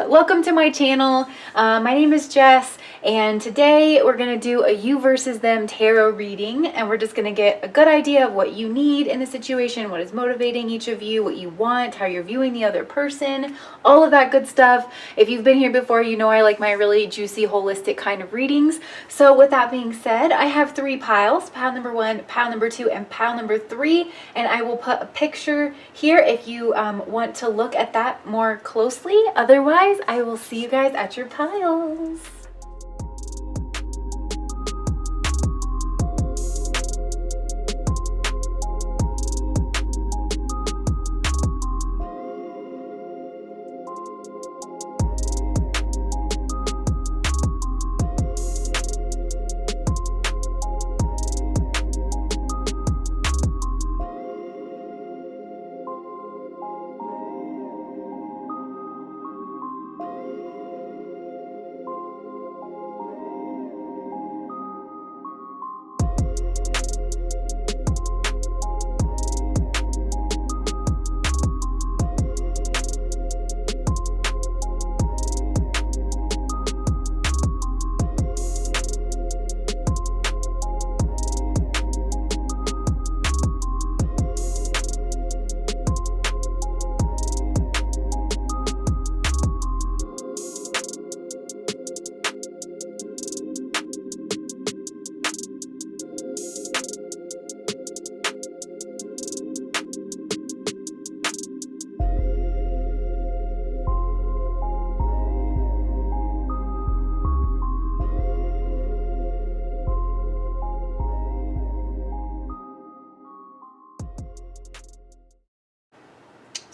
Welcome to my channel. My name is Jess, and today we're going to do a you versus them tarot reading, and we're just going to get a good idea of what you need in the situation, what is motivating each of you, what you want, how you're viewing the other person, all of that good stuff. If you've been here before, you know I like my really juicy, holistic kind of readings. So with that being said, I have 3 piles, pile number 1, pile number 2, and pile number 3, and I will put a picture here if you want to look at that more closely. Otherwise, I will see you guys at your piles.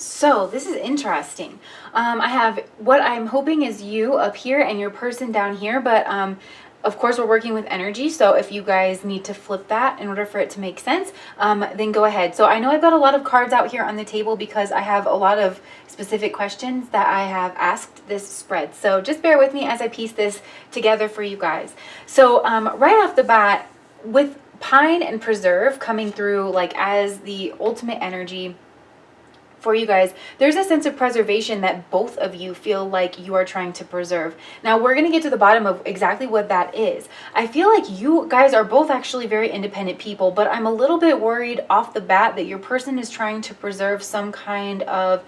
So this is interesting. I have what I'm hoping is you up here and your person down here, but of course we're working with energy, so if you guys need to flip that in order for it to make sense, then go ahead. So I know I've got a lot of cards out here on the table because I have a lot of specific questions that I have asked this spread. So just bear with me as I piece this together for you guys. So right off the bat, with Pine and Preserve coming through like as the ultimate energy for you guys, there's a sense of preservation that both of you feel like you are trying to preserve. Now we're going to get to the bottom of exactly what that is. I feel like you guys are both actually very independent people, but I'm a little bit worried off the bat that your person is trying to preserve some kind of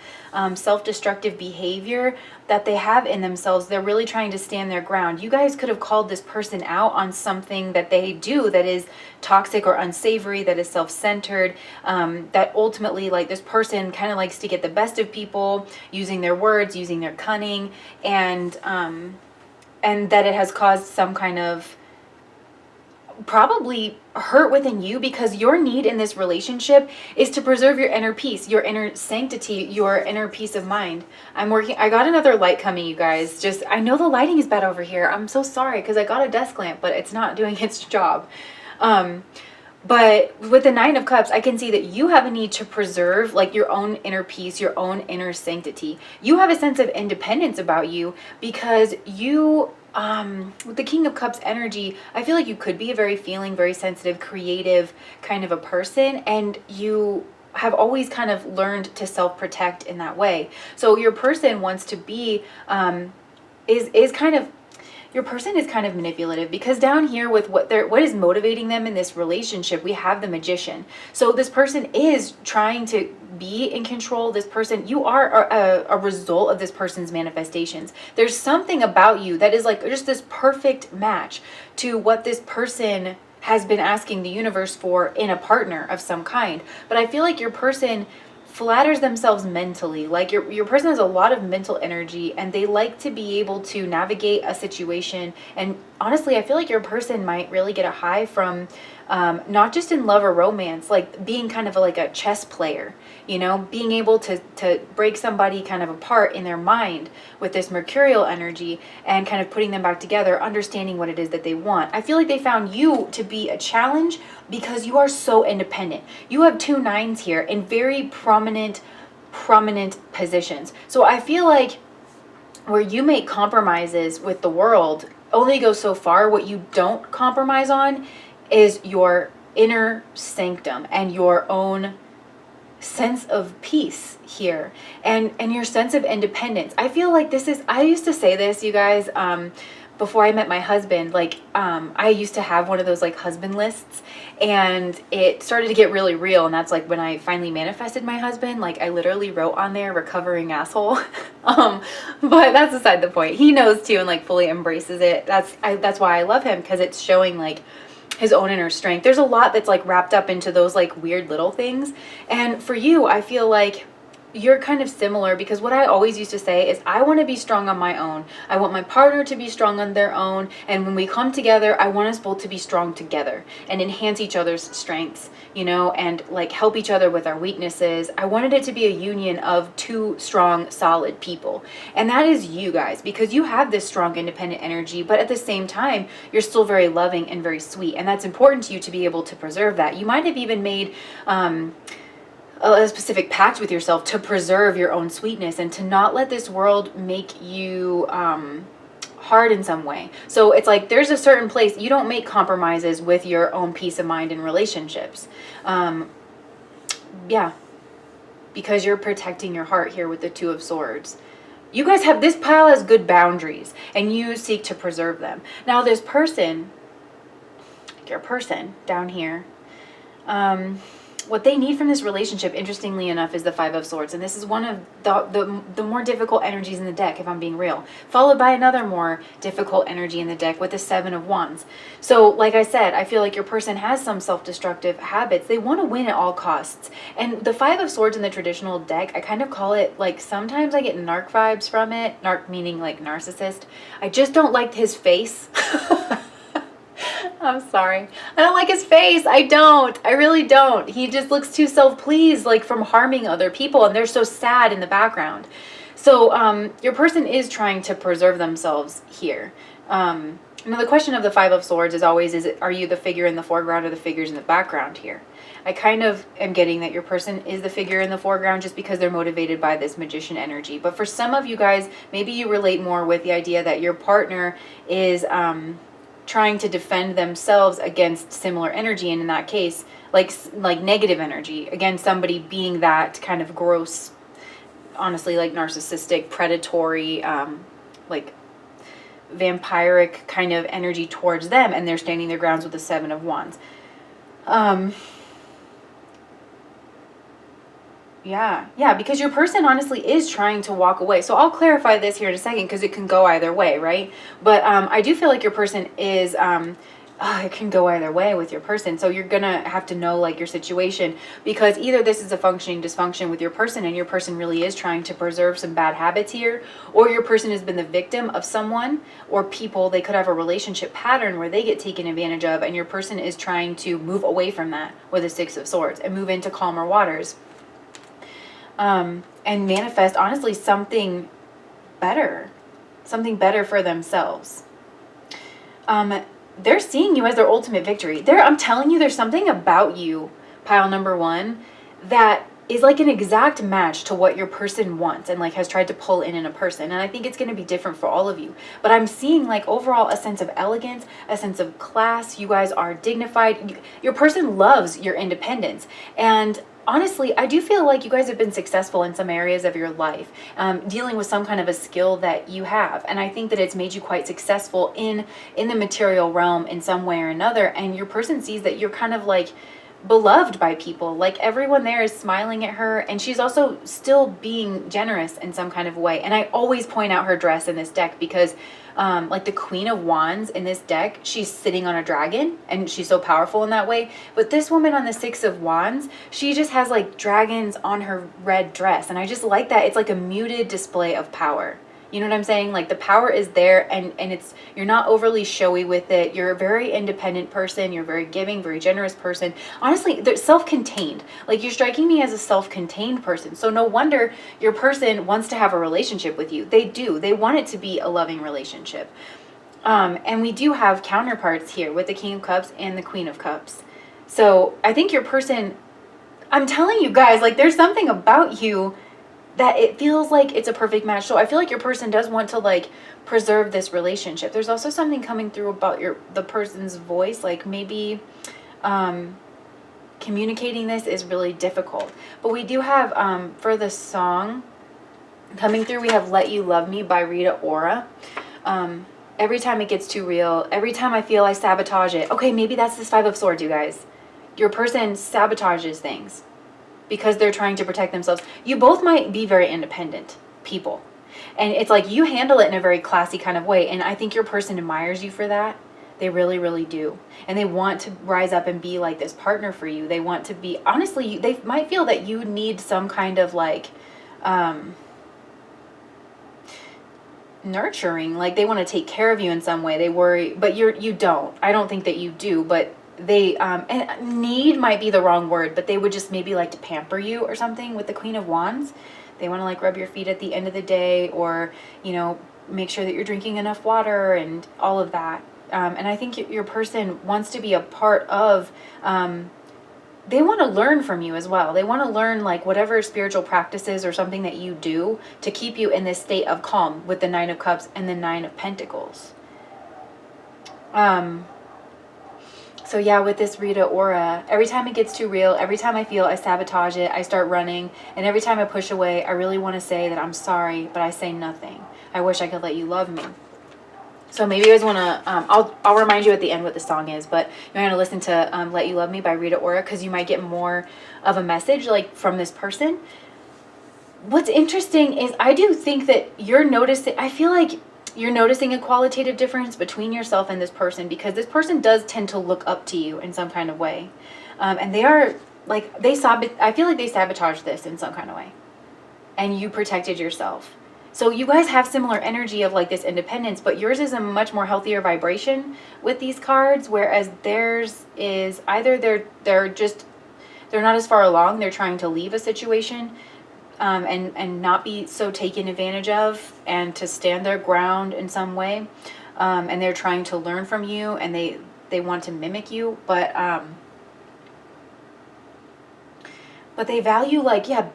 self-destructive behavior that they have in themselves. They're really trying to stand their ground. You guys could have called this person out on something that they do that is toxic or unsavory, that is self-centered, that ultimately, like, this person kind of likes to get the best of people using their words, using their cunning, and that it has caused some kind of probably hurt within you, because your need in this relationship is to preserve your inner peace, your inner sanctity, your inner peace of mind. I got another light coming, you guys. I know the lighting is bad over here. I'm so sorry because I got a desk lamp, but it's not doing its job. But with the 9 of Cups, I can see that you have a need to preserve like your own inner peace, your own inner sanctity. You have a sense of independence about you because you, with the King of Cups energy, I feel like you could be a very feeling, very sensitive, creative kind of a person, and you have always kind of learned to self-protect in that way. So your person wants to be, your person is kind of manipulative, because down here with what is motivating them in this relationship, we have the Magician. So this person is trying to be in control. This person, you are a result of this person's manifestations. There's something about you that is like just this perfect match to what this person has been asking the universe for in a partner of some kind. But I feel like your person flatters themselves mentally. Like your person has a lot of mental energy, and they like to be able to navigate a situation. And honestly, I feel like your person might really get a high from not just in love or romance, like being kind of like a chess player, you know, being able to break somebody kind of apart in their mind with this mercurial energy and kind of putting them back together, understanding what it is that they want. I feel like they found you to be a challenge because you are so independent. You have 2 9s here in very prominent positions. So I feel like where you make compromises with the world only goes so far. What you don't compromise on is your inner sanctum and your own sense of peace here, and your sense of independence. I feel like this is, I used to say this, you guys, before I met my husband, like, I used to have one of those like husband lists, and it started to get really real. And that's like when I finally manifested my husband. Like, I literally wrote on there, recovering asshole. But that's beside the point. He knows too, and like fully embraces it. That's why I love him, because it's showing like his own inner strength. There's a lot that's like wrapped up into those like weird little things. And for you, I feel like you're kind of similar, because what I always used to say is I want to be strong on my own. I want my partner to be strong on their own. And when we come together, I want us both to be strong together and enhance each other's strengths, you know, and like help each other with our weaknesses. I wanted it to be a union of two strong, solid people. And that is you guys, because you have this strong, independent energy, but at the same time, you're still very loving and very sweet. And that's important to you to be able to preserve that. You might have even made, a specific pact with yourself to preserve your own sweetness and to not let this world make you hard in some way. So it's like there's a certain place you don't make compromises with your own peace of mind in relationships. Yeah, because you're protecting your heart here with the Two of Swords. You guys have, this pile has good boundaries, and you seek to preserve them. Now this person, your person down here, what they need from this relationship, interestingly enough, is the Five of Swords. And this is one of the more difficult energies in the deck, if I'm being real. Followed by another more difficult energy in the deck with the Seven of Wands. So, like I said, I feel like your person has some self-destructive habits. They want to win at all costs. And the Five of Swords in the traditional deck, I kind of call it, like, sometimes I get narc vibes from it. Narc meaning, like, narcissist. I just don't like his face. I'm sorry. I don't like his face. I don't. I really don't. He just looks too self-pleased, like from harming other people, and they're so sad in the background. So your person is trying to preserve themselves here. Now the question of the Five of Swords is always, are you the figure in the foreground or the figures in the background here? I kind of am getting that your person is the figure in the foreground just because they're motivated by this magician energy. But for some of you guys, maybe you relate more with the idea that your partner is trying to defend themselves against similar energy, and in that case, like negative energy, again, somebody being that kind of gross, honestly, like narcissistic, predatory, like vampiric kind of energy towards them, and they're standing their grounds with the Seven of Wands. Yeah, because your person honestly is trying to walk away. So I'll clarify this here in a second, because it can go either way, right? But I do feel like your person is, it can go either way with your person. So you're going to have to know like your situation, because either this is a functioning dysfunction with your person and your person really is trying to preserve some bad habits here, or your person has been the victim of someone or people. They could have a relationship pattern where they get taken advantage of, and your person is trying to move away from that with the Six of Swords and move into calmer waters. And manifest, honestly, something better for themselves. They're seeing you as their ultimate victory. I'm telling you, there's something about you, pile number one, that is like an exact match to what your person wants and like has tried to pull in a person. And I think it's going to be different for all of you. But I'm seeing like overall a sense of elegance, a sense of class. You guys are dignified. Your person loves your independence. And honestly, I do feel like you guys have been successful in some areas of your life, dealing with some kind of a skill that you have. And I think that it's made you quite successful in the material realm in some way or another. And your person sees that you're kind of like beloved by people. Like everyone there is smiling at her, and she's also still being generous in some kind of way. And I always point out her dress in this deck because like the Queen of Wands in this deck, she's sitting on a dragon and she's so powerful in that way. But this woman on the Six of Wands, she just has like dragons on her red dress. And I just like that. It's like a muted display of power. You know what I'm saying? Like the power is there, and it's, you're not overly showy with it. You're a very independent person. You're a very giving, very generous person. Honestly, they're self-contained. Like you're striking me as a self-contained person. So no wonder your person wants to have a relationship with you. They do. They want it to be a loving relationship. And we do have counterparts here with the King of Cups and the Queen of Cups. So I think your person, I'm telling you guys, like there's something about you that it feels like it's a perfect match. So I feel like your person does want to like preserve this relationship. There's also something coming through about the person's voice, like maybe communicating this is really difficult. But we do have, for the song coming through, we have Let You Love Me by Rita Ora. Every time it gets too real, every time I feel I sabotage it. Okay, maybe that's this Five of Swords, you guys. Your person sabotages things because they're trying to protect themselves. You both might be very independent people. And it's like you handle it in a very classy kind of way. And I think your person admires you for that. They really, really do. And they want to rise up and be like this partner for you. They want to be, honestly, they might feel that you need some kind of like, nurturing, like they want to take care of you in some way. They worry, but you don't. I don't think that you do, but they and need might be the wrong word, but they would just maybe like to pamper you or something. With the Queen of Wands, they want to like rub your feet at the end of the day, or make sure that you're drinking enough water and all of that. And I think your person wants to be a part of, they want to learn from you as well. They want to learn like whatever spiritual practices or something that you do to keep you in this state of calm with the Nine of Cups and the Nine of Pentacles. So yeah, with this Rita Ora, every time it gets too real, every time I feel I sabotage it, I start running. And every time I push away, I really want to say that I'm sorry, but I say nothing. I wish I could let you love me. So maybe you guys want to, I'll remind you at the end what the song is, but you're going to listen to Let You Love Me by Rita Ora, because you might get more of a message like from this person. What's interesting is I do think that you're noticing, I feel like you're noticing a qualitative difference between yourself and this person, because this person does tend to look up to you in some kind of way. And they are like, I feel like they sabotaged this in some kind of way. And you protected yourself. So you guys have similar energy of like this independence, but yours is a much more healthier vibration with these cards, whereas theirs is either they're not as far along, they're trying to leave a situation and not be so taken advantage of, and to stand their ground in some way, and they're trying to learn from you, and they want to mimic you, but they value like, yeah,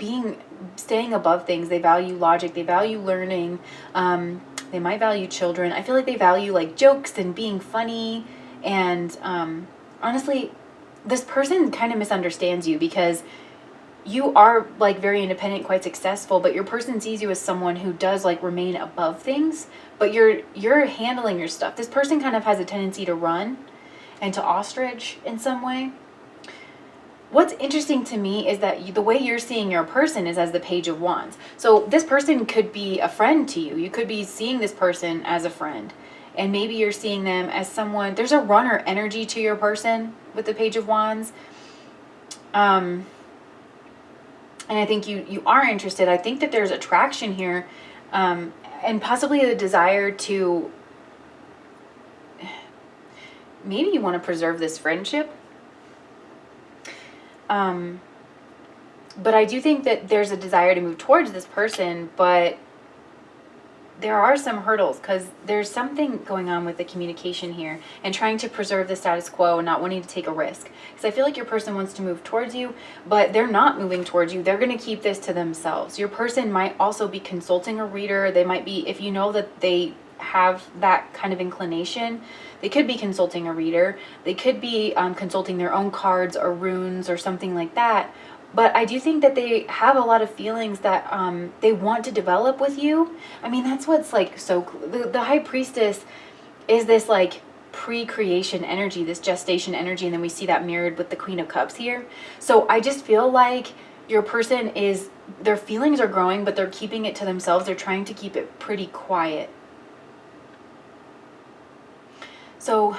staying above things. They value logic. They value learning. They might value children. I feel like they value like jokes and being funny. And honestly, this person kind of misunderstands you, because you are like very independent, quite successful, but your person sees you as someone who does like remain above things, but you're handling your stuff. This person kind of has a tendency to run and to ostrich in some way. What's interesting to me is that the way you're seeing your person is as the Page of Wands. So this person could be a friend to you. You could be seeing this person as a friend. And maybe you're seeing them as someone, there's a runner energy to your person with the Page of Wands. And I think you are interested. I think that there's attraction here, and possibly the desire to, maybe you want to preserve this friendship. But I do think that there's a desire to move towards this person, but there are some hurdles, because there's something going on with the communication here and trying to preserve the status quo and not wanting to take a risk. Because I feel like your person wants to move towards you, but they're not moving towards you. They're going to keep this to themselves. Your person might also be consulting a reader. They might be, if you know that they have that kind of inclination, they could be consulting a reader. They could be consulting their own cards or runes or something like that. But I do think that they have a lot of feelings that they want to develop with you. I mean, that's what's like so the High Priestess is this like pre-creation energy, this gestation energy, and then we see that mirrored with the Queen of Cups here. So I just feel like your person is, their feelings are growing, but they're keeping it to themselves. They're trying to keep it pretty quiet. So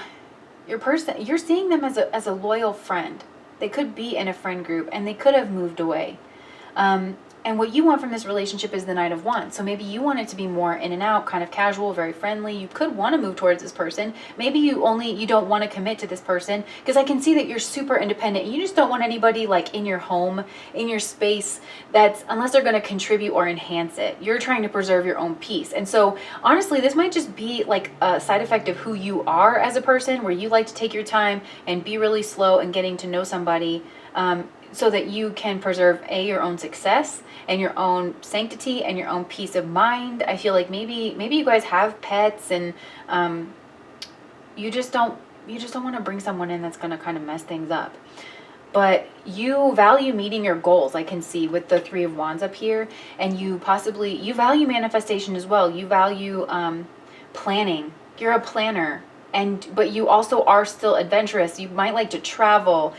your person, you're seeing them as a loyal friend. They could be in a friend group, and they could have moved away. And what you want from this relationship is the Knight of Wands. So maybe you want it to be more in and out, kind of casual, very friendly. You could want to move towards this person. Maybe you don't want to commit to this person, because I can see that you're super independent. You just don't want anybody like in your home, in your space, that's, unless they're going to contribute or enhance it. You're trying to preserve your own peace. And so honestly, this might just be like a side effect of who you are as a person, where you like to take your time and be really slow and getting to know somebody, so that you can preserve your own success and your own sanctity and your own peace of mind. I feel like maybe you guys have pets, and you just don't want to bring someone in that's going to kind of mess things up. but you value meeting your goals. I can see with the Three of Wands up here, and you value manifestation as well. You value planning. You're a planner. But you also are still adventurous. You might like to travel.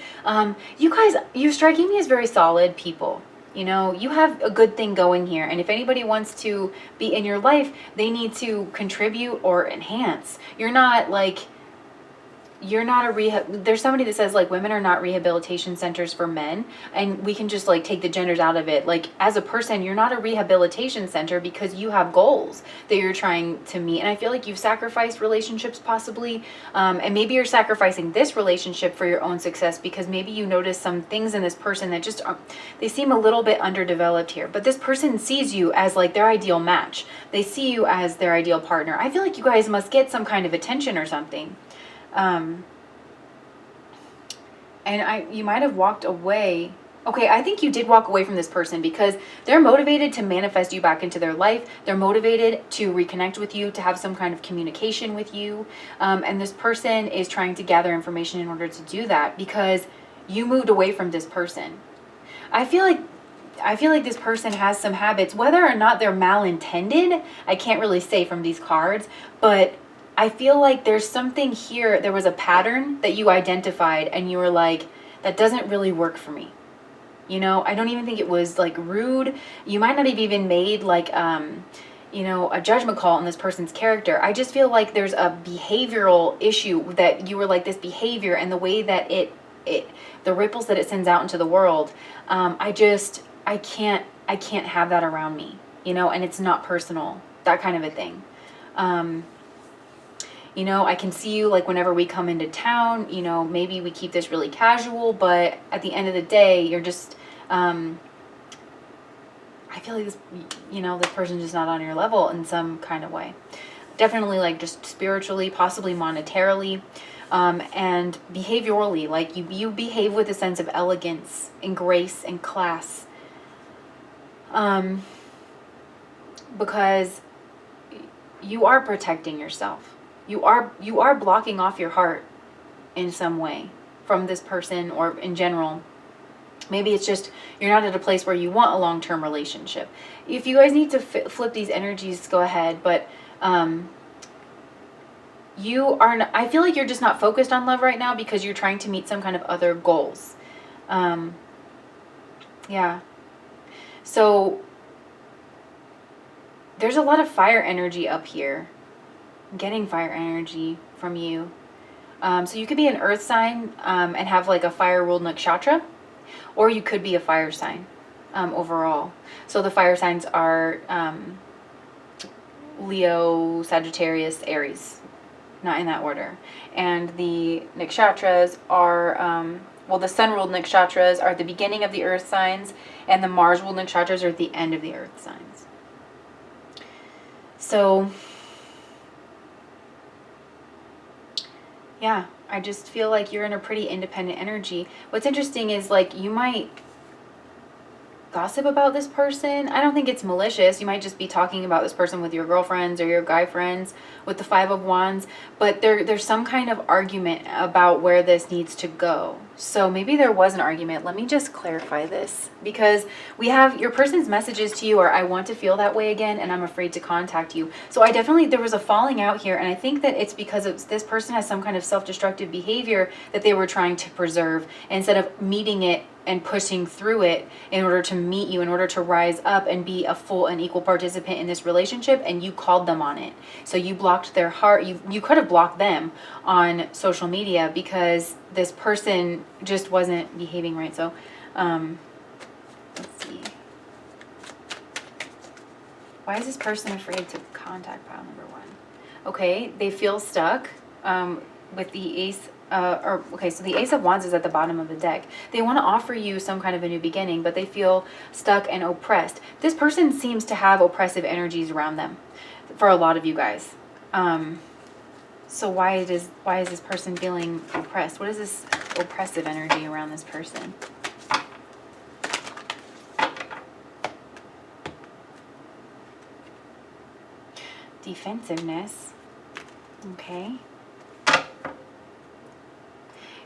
You guys, you're striking me as very solid people. You know, you have a good thing going here. And if anybody wants to be in your life, they need to contribute or enhance. You're not like, you're not a rehab. There's somebody that says like women are not rehabilitation centers for men, and we can just like take the genders out of it. Like as a person, you're not a rehabilitation center because you have goals that you're trying to meet. And I feel like you've sacrificed relationships possibly, and maybe you're sacrificing this relationship for your own success because maybe you notice some things in this person that just they seem a little bit underdeveloped here. But this person sees you as like their ideal match. They see you as their ideal partner. I feel like you guys must get some kind of attention or something. And you might have walked away. Okay, I think you did walk away from this person because they're motivated to manifest you back into their life. They're motivated to reconnect with you, to have some kind of communication with you. And this person is trying to gather information in order to do that because you moved away from this person. I feel like this person has some habits, whether or not they're malintended. I can't really say from these cards, but I feel like there's something here. There was a pattern that you identified and you were like, that doesn't really work for me. You know, I don't even think it was like rude. You might not have even made like, you know, a judgment call on this person's character. I just feel like there's a behavioral issue that you were like this behavior and the way that the ripples that it sends out into the world. I can't have that around me, you know, and it's not personal, that kind of a thing. You know, I can see you like whenever we come into town, you know, maybe we keep this really casual, but at the end of the day, you're just, I feel like this, you know, this person's just not on your level in some kind of way. Definitely like just spiritually, possibly monetarily, and behaviorally, like you behave with a sense of elegance and grace and class. Because you are protecting yourself. You are blocking off your heart in some way from this person or in general. Maybe it's just you're not at a place where you want a long-term relationship. If you guys need to flip these energies, go ahead. But you are not, I feel like you're just not focused on love right now because you're trying to meet some kind of other goals. Yeah. So there's a lot of fire energy up here. I'm getting fire energy from you. So you could be an earth sign and have like a fire ruled nakshatra, or you could be a fire sign overall. So the fire signs are Leo, Sagittarius, Aries, not in that order. And the nakshatras are, well, the sun ruled nakshatras are at the beginning of the earth signs, and the Mars ruled nakshatras are at the end of the earth signs. So yeah, I just feel like you're in a pretty independent energy. What's interesting is like you might gossip about this person. I don't think it's malicious. You might just be talking about this person with your girlfriends or your guy friends with the Five of Wands, but there's some kind of argument about where this needs to go. So maybe there was an argument. Let me just clarify this, because we have your person's messages to you are, I want to feel that way again and I'm afraid to contact you. So there was a falling out here, and I think that it's because this person has some kind of self-destructive behavior that they were trying to preserve instead of meeting it and pushing through it in order to meet you, in order to rise up and be a full and equal participant in this relationship, and you called them on it. So you blocked their heart. You could have blocked them on social media because this person just wasn't behaving right. So let's see. Why is this person afraid to contact pile number 1? Okay, they feel stuck with the ace. So the Ace of Wands is at the bottom of the deck. They want to offer you some kind of a new beginning, but they feel stuck and oppressed. This person seems to have oppressive energies around them for a lot of you guys. So why is this person feeling oppressed? What is this oppressive energy around this person? Defensiveness. Okay.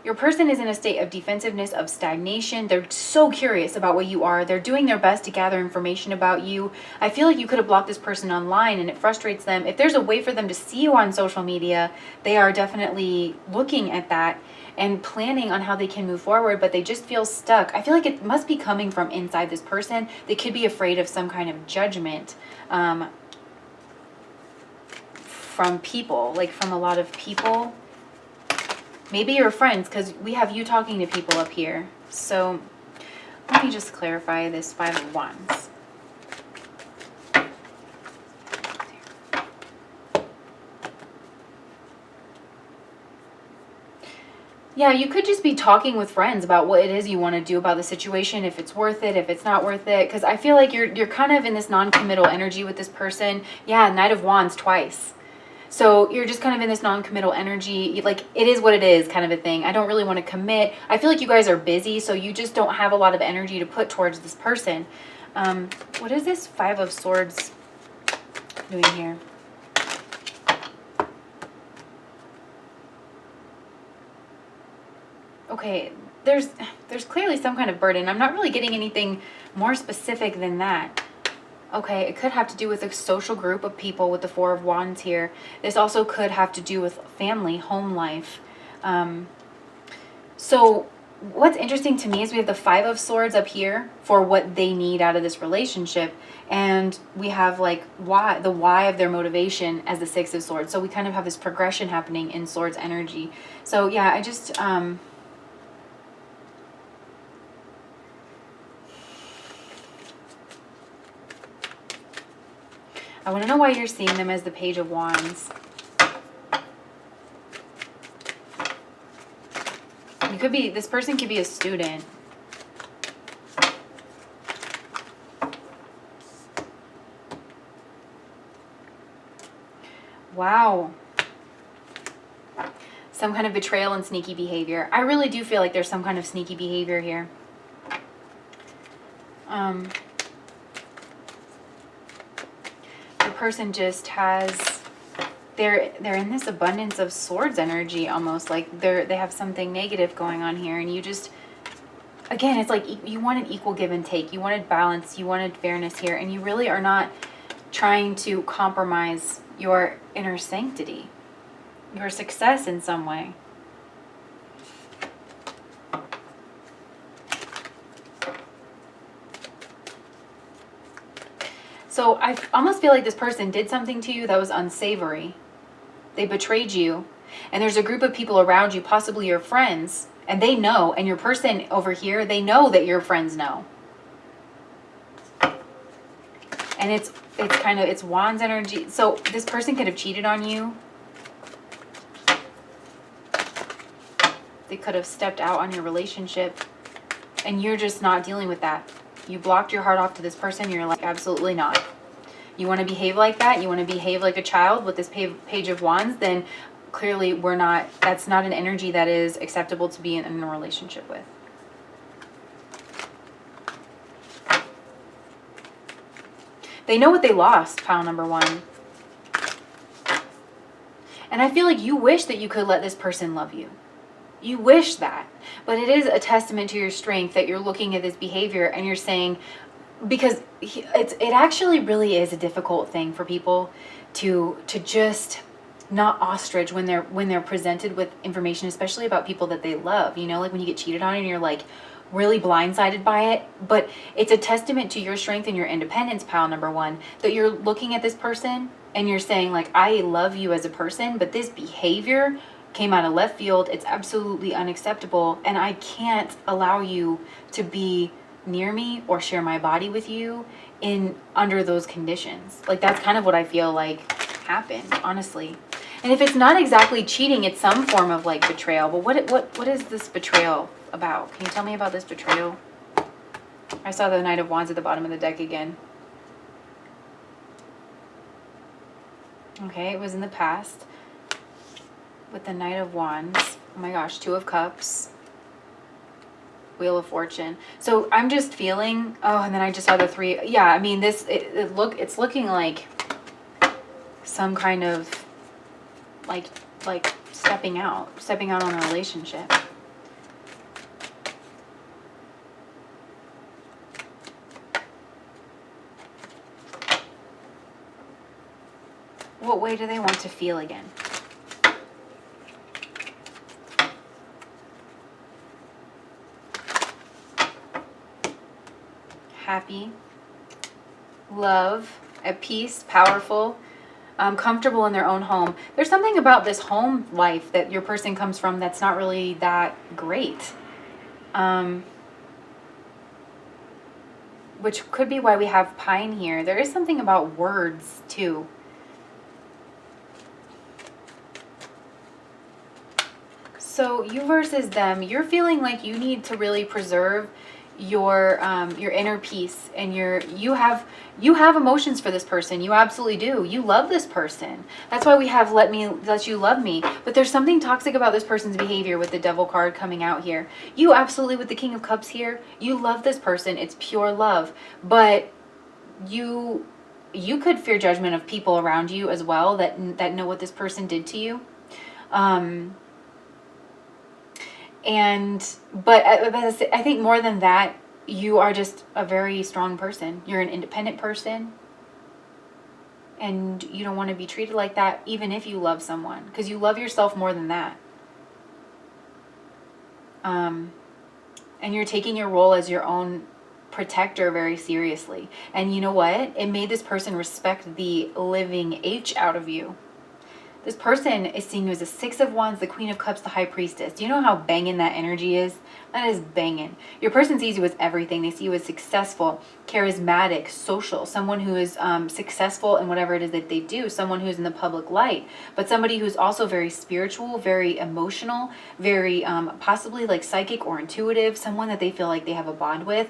your person is in a state of defensiveness, of stagnation. They're so curious about what you are. They're doing their best to gather information about you. I feel like you could have blocked this person online and it frustrates them. If there's a way for them to see you on social media, they are definitely looking at that and planning on how they can move forward, but they just feel stuck. I feel like it must be coming from inside this person. They could be afraid of some kind of judgment from people, like from a lot of people. Maybe your friends, because we have you talking to people up here. So let me just clarify this Five of Wands. Yeah, you could just be talking with friends about what it is you want to do about the situation, if it's worth it, if it's not worth it. Because I feel like you're kind of in this non-committal energy with this person. Yeah, Knight of Wands twice. So you're just kind of in this non-committal energy. Like, it is what it is kind of a thing. I don't really want to commit. I feel like you guys are busy, so you just don't have a lot of energy to put towards this person. What is this Five of Swords doing here? Okay, there's clearly some kind of burden. I'm not really getting anything more specific than that. Okay, it could have to do with a social group of people with the Four of Wands here. This also could have to do with family, home life. So what's interesting to me is we have the Five of Swords up here for what they need out of this relationship. And we have like the why of their motivation as the Six of Swords. So we kind of have this progression happening in Swords energy. So yeah, I just... I want to know why you're seeing them as the Page of Wands. You could be, this person could be a student. Wow. Some kind of betrayal and sneaky behavior. I really do feel like there's some kind of sneaky behavior here. Person just has, they're in this abundance of swords energy, almost like they have something negative going on here, and you just, again, it's like you wanted equal give and take, you wanted balance, you wanted fairness here, and you really are not trying to compromise your inner sanctity, your success in some way. So I almost feel like this person did something to you that was unsavory. They betrayed you. And there's a group of people around you, possibly your friends, and they know. And your person over here, they know that your friends know. And it's kind of, it's Wands energy. So this person could have cheated on you. They could have stepped out on your relationship. And you're just not dealing with that. You blocked your heart off to this person. You're like, absolutely not. You want to behave like that? You want to behave like a child with this Page of Wands? Then clearly we're not, that's not an energy that is acceptable to be in a relationship with. They know what they lost, pile number one. And I feel like you wish that you could let this person love you. You wish that. But it is a testament to your strength that you're looking at this behavior and you're saying, because it actually really is a difficult thing for people to just not ostrich when they're presented with information, especially about people that they love. You know, like when you get cheated on and you're like really blindsided by it. But it's a testament to your strength and your independence, pile number one, that you're looking at this person and you're saying like, I love you as a person, but this behavior came out of left field. It's absolutely unacceptable, and I can't allow you to be near me or share my body with you under those conditions. Like, that's kind of what I feel like happened, honestly. And if it's not exactly cheating, it's some form of like betrayal. But what is this betrayal about? Can you tell me about this betrayal? I saw the Knight of Wands at the bottom of the deck again. Okay, it was in the past. With the Knight of Wands, oh my gosh, Two of Cups, Wheel of Fortune. So I'm just feeling, oh, and then I just saw the three. Yeah, I mean, it's looking like some kind of like stepping out on a relationship. way do they want to feel again? Happy, love, at peace, powerful, comfortable in their own home. There's something about this home life that your person comes from that's not really that great. Which could be why we have pine here. There is something about words too. So you versus them, you're feeling like you need to really preserve your inner peace, and you have emotions for this person. You absolutely do. You love this person. That's why we have let you love me. But there's something toxic about this person's behavior with the Devil card coming out here. You absolutely, with the King of Cups here, you love this person. It's pure love. But you could fear judgment of people around you as well that know what this person did to you. But I think more than that, you are just a very strong person. You're an independent person. And you don't want to be treated like that, even if you love someone. Because you love yourself more than that. And you're taking your role as your own protector very seriously. And you know what? It made this person respect the living H out of you. This person is seeing you as a Six of Wands, the Queen of Cups, the High Priestess. Do you know how banging that energy is? That is banging. Your person sees you as everything. They see you as successful, charismatic, social, someone who is successful in whatever it is that they do, someone who's in the public light, but somebody who's also very spiritual, very emotional, very possibly like psychic or intuitive, someone that they feel like they have a bond with.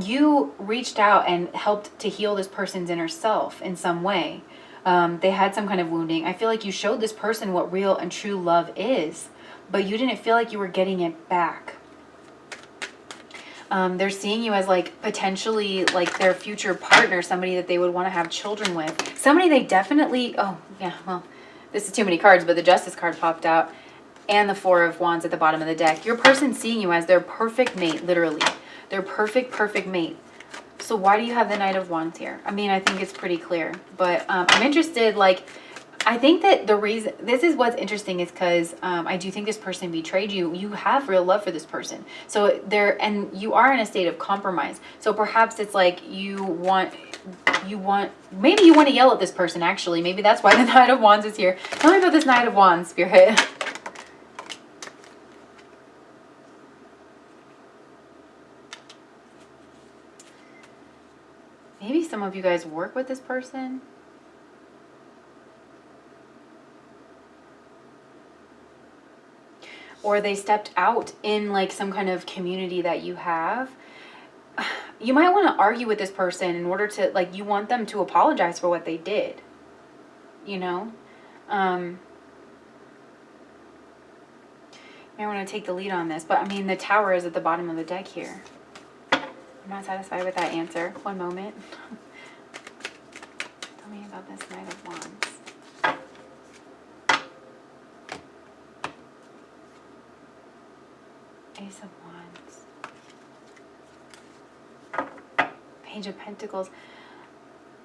You reached out and helped to heal this person's inner self in some way. They had some kind of wounding. I feel like you showed this person what real and true love is, but you didn't feel like you were getting it back. They're seeing you as like potentially like their future partner, somebody that they would want to have children with. Somebody they definitely, oh yeah, well, this is too many cards, but the Justice card popped out and the Four of Wands at the bottom of the deck. Your person seeing you as their perfect mate, literally. Their perfect mate. So why do you have the Knight of Wands here? I mean, I think it's pretty clear, but I'm interested, like, I think that the reason, this is what's interesting is because I do think this person betrayed you. You have real love for this person. So and you are in a state of compromise. So perhaps it's like maybe you want to yell at this person, actually. Maybe that's why the Knight of Wands is here. Tell me about this Knight of Wands, Spirit. Maybe some of you guys work with this person. Or they stepped out in like some kind of community that you have. You might want to argue with this person in order to, like, you want them to apologize for what they did. You know? I want to take the lead on this. But I mean, the Tower is at the bottom of the deck here. I'm not satisfied with that answer. One moment. Tell me about this Knight of Wands. Ace of Wands. Page of Pentacles.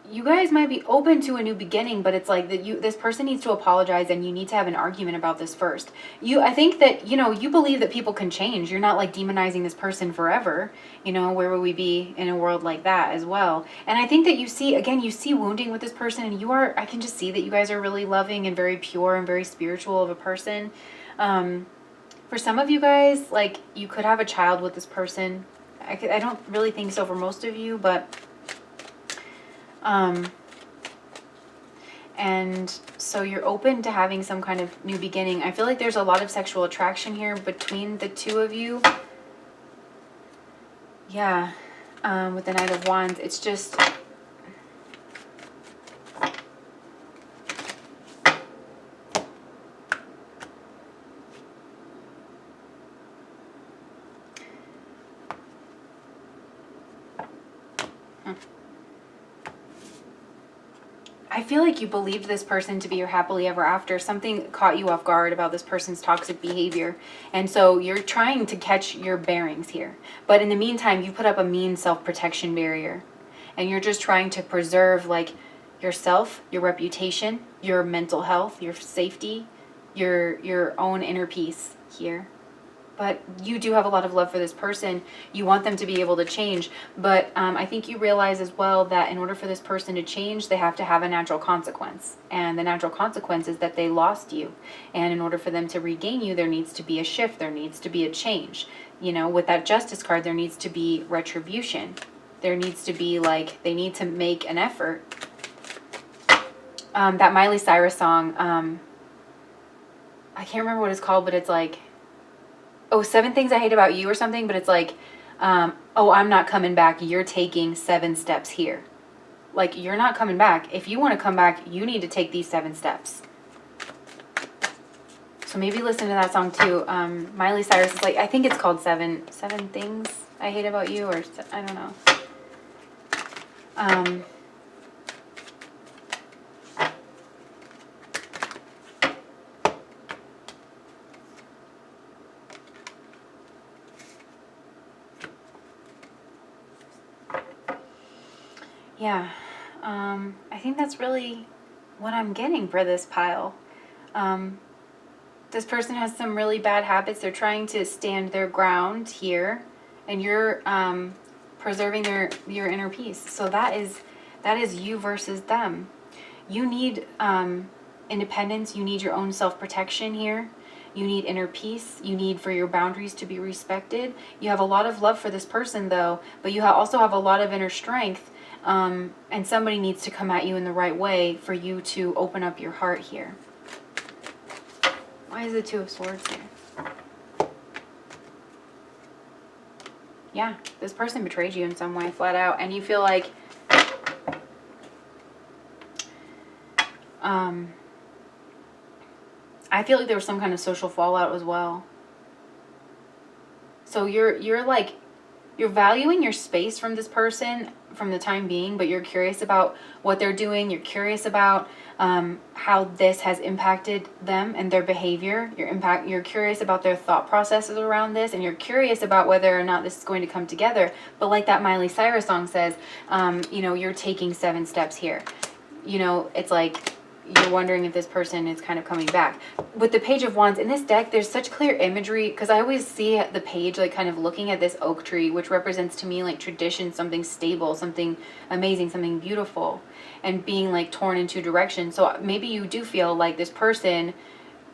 You guys might be open to a new beginning, but it's like that this person needs to apologize and you need to have an argument about this first. I think that, you believe that people can change. You're not like demonizing this person forever. Where would we be in a world like that as well? And I think that you see wounding with this person, and I can just see that you guys are really loving and very pure and very spiritual of a person. For some of you guys, like, you could have a child with this person. I don't really think so for most of you, but and so you're open to having some kind of new beginning. I feel like there's a lot of sexual attraction here between the two of you. Yeah, with the Knight of Wands, it's just, I feel like you believed this person to be your happily ever after. Something caught you off guard about this person's toxic behavior. And so you're trying to catch your bearings here. But in the meantime, you put up a mean self-protection barrier. And you're just trying to preserve, like, yourself, your reputation, your mental health, your safety, your own inner peace here. But you do have a lot of love for this person. You want them to be able to change. But I think you realize as well that in order for this person to change, they have to have a natural consequence. And the natural consequence is that they lost you. And in order for them to regain you, there needs to be a shift. There needs to be a change. You know, with that Justice card, there needs to be retribution. There needs to be like, they need to make an effort. That Miley Cyrus song, I can't remember what it's called, but it's like, oh, 7 Things I Hate About You or something, but it's like, oh, I'm not coming back. You're taking 7 steps here. Like, you're not coming back. If you want to come back, you need to take these 7 steps. So maybe listen to that song too. Miley Cyrus is like, I think it's called Seven Things I Hate About You, or I don't know. Yeah, I think that's really what I'm getting for this pile. This person has some really bad habits. They're trying to stand their ground here, and you're preserving your inner peace. So that is you versus them. You need independence. You need your own self-protection here. You need inner peace. You need for your boundaries to be respected. You have a lot of love for this person, though, but you also have a lot of inner strength. And somebody needs to come at you in the right way for you to open up your heart here. Why is the 2 of Swords here? Yeah, this person betrayed you in some way, flat out. And you feel like I feel like there was some kind of social fallout as well. So you're like, you're valuing your space from this person from the time being, but you're curious about what they're doing. You're curious about how this has impacted them and their behavior. You're curious about their thought processes around this, and you're curious about whether or not this is going to come together. But like that Miley Cyrus song says, you know, you're taking 7 steps here. You know, it's like you're wondering if this person is kind of coming back. With the Page of Wands in this deck, there's such clear imagery, because I always see the page like kind of looking at this oak tree, which represents to me like tradition, something stable, something amazing, something beautiful, and being like torn in 2 directions. So maybe you do feel like this person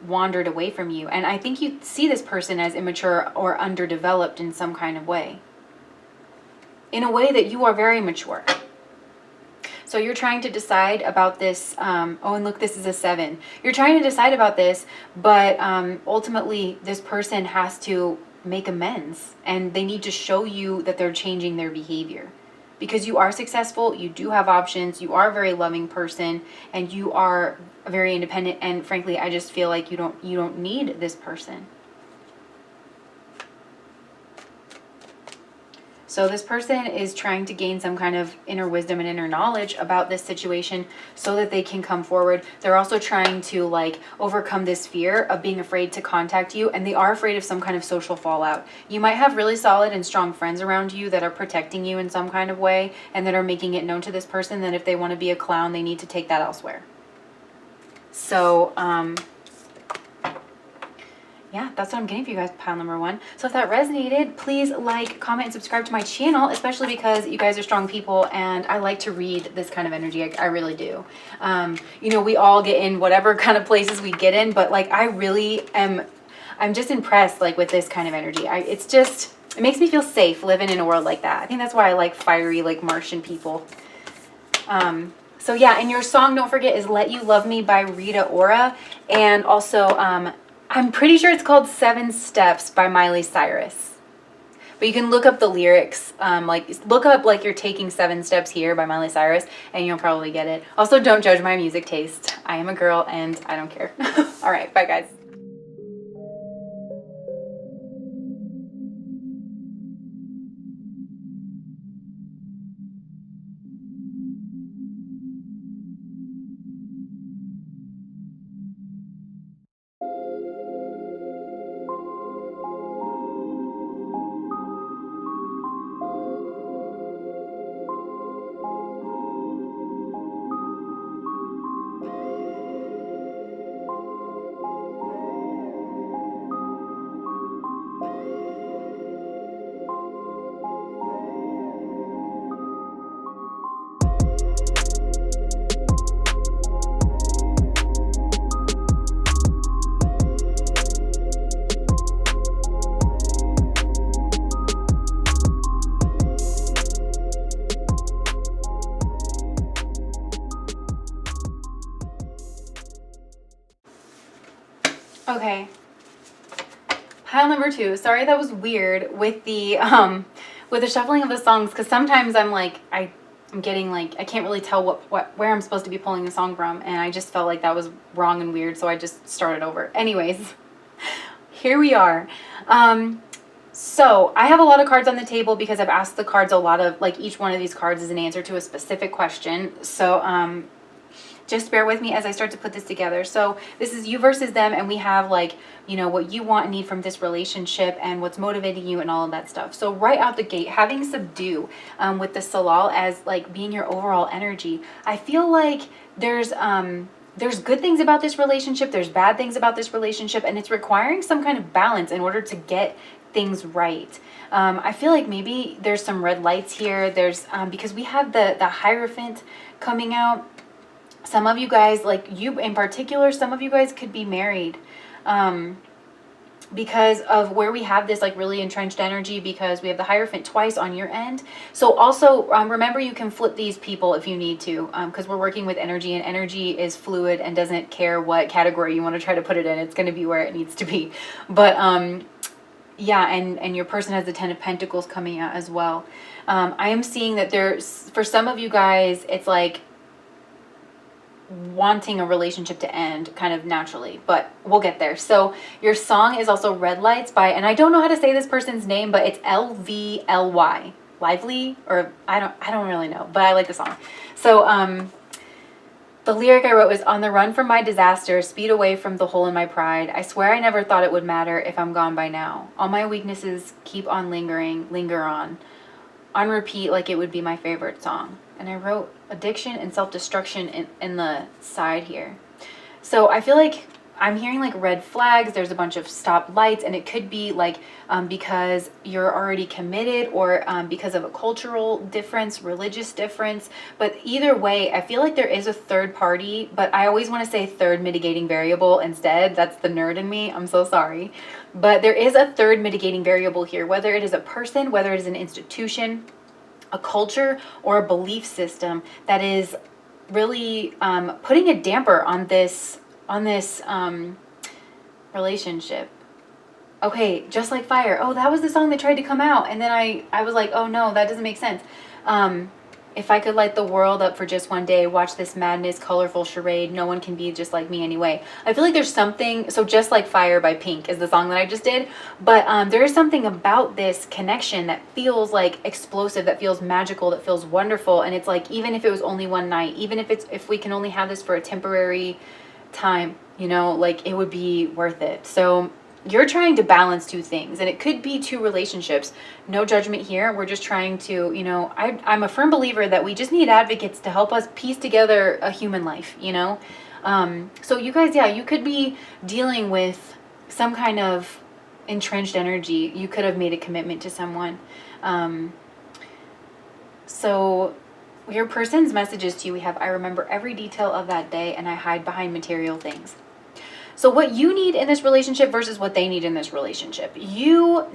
wandered away from you, and I think you see this person as immature or underdeveloped in some kind of way, in a way that you are very mature. So you're trying to decide about this. Oh, and look, this is a 7. You're trying to decide about this, but ultimately this person has to make amends, and they need to show you that they're changing their behavior, because you are successful. You do have options. You are a very loving person, and you are very independent. And frankly, I just feel like you don't need this person. So this person is trying to gain some kind of inner wisdom and inner knowledge about this situation so that they can come forward. They're also trying to like overcome this fear of being afraid to contact you, and they are afraid of some kind of social fallout. You might have really solid and strong friends around you that are protecting you in some kind of way, and that are making it known to this person that if they want to be a clown, they need to take that elsewhere. So, yeah, that's what I'm getting for you guys, pile number 1. So if that resonated, please like, comment, and subscribe to my channel, especially because you guys are strong people and I like to read this kind of energy. I really do. You know, we all get in whatever kind of places we get in, but like I really I'm just impressed like with this kind of energy. It makes me feel safe living in a world like that. I think that's why I like fiery, like Martian people. So yeah, and your song, don't forget, is Let You Love Me by Rita Ora. And also, I'm pretty sure it's called 7 Steps by Miley Cyrus. But you can look up the lyrics. Look up like You're Taking 7 Steps Here by Miley Cyrus, and you'll probably get it. Also, don't judge my music taste. I am a girl and I don't care. All right, bye guys. Okay. Pile number 2. Sorry that was weird with the shuffling of the songs, because sometimes I'm like I'm getting like I can't really tell where I'm supposed to be pulling the song from, and I just felt like that was wrong and weird, so I just started over. Anyways, here we are. So I have a lot of cards on the table because I've asked the cards a lot of, like, each one of these cards is an answer to a specific question. So just bear with me as I start to put this together. So this is you versus them, and we have, like, you know, what you want and need from this relationship and what's motivating you and all of that stuff. So right out the gate, having subdue with the Salal as, like, being your overall energy, I feel like there's good things about this relationship, there's bad things about this relationship, and it's requiring some kind of balance in order to get things right. I feel like maybe there's some red lights here. There's because we have the Hierophant coming out. Some of you guys, like you in particular, some of you guys could be married because of where we have this, like, really entrenched energy, because we have the Hierophant twice on your end. So also remember, you can flip these people if you need to, because we're working with energy, and energy is fluid and doesn't care what category you want to try to put it in. It's going to be where it needs to be. But yeah, and your person has the Ten of Pentacles coming out as well. I am seeing that there's, for some of you guys, it's like wanting a relationship to end kind of naturally, but we'll get there. So your song is also Red Lights by, and I don't know how to say this person's name, but it's LVLY. Lively, or I don't really know, but I like the song. So the lyric I wrote was, on the run from my disaster, speed away from the hole in my pride. I swear I never thought it would matter if I'm gone by now. All my weaknesses keep on lingering, linger on repeat, like it would be my favorite song. And I wrote addiction and self-destruction in the side here. So I feel like I'm hearing like red flags. There's a bunch of stop lights, and it could be like because you're already committed, or because of a cultural difference, religious difference. But either way, I feel like there is a third party, but I always want to say third mitigating variable instead. That's the nerd in me. I'm so sorry. But there is a third mitigating variable here, whether it is a person, whether it is an institution, a culture, or a belief system that is really putting a damper on this relationship. Okay, Just Like Fire. Oh, that was the song that tried to come out, and then I was like, oh no, that doesn't make sense. If I could light the world up for just one day, watch this madness, colorful charade, no one can be just like me anyway. I feel like there's something, so Just Like Fire by Pink is the song that I just did, but there is something about this connection that feels like explosive, that feels magical, that feels wonderful, and it's like, even if it was only one night, even if we can only have this for a temporary time, you know, like, it would be worth it. So you're trying to balance two things, and it could be two relationships. No judgment here. We're just trying to, you know, I'm a firm believer that we just need advocates to help us piece together a human life, you know. So you guys, yeah, you could be dealing with some kind of entrenched energy. You could have made a commitment to someone. So your person's messages to you, we have, I remember every detail of that day, and I hide behind material things. So what you need in this relationship versus what they need in this relationship. You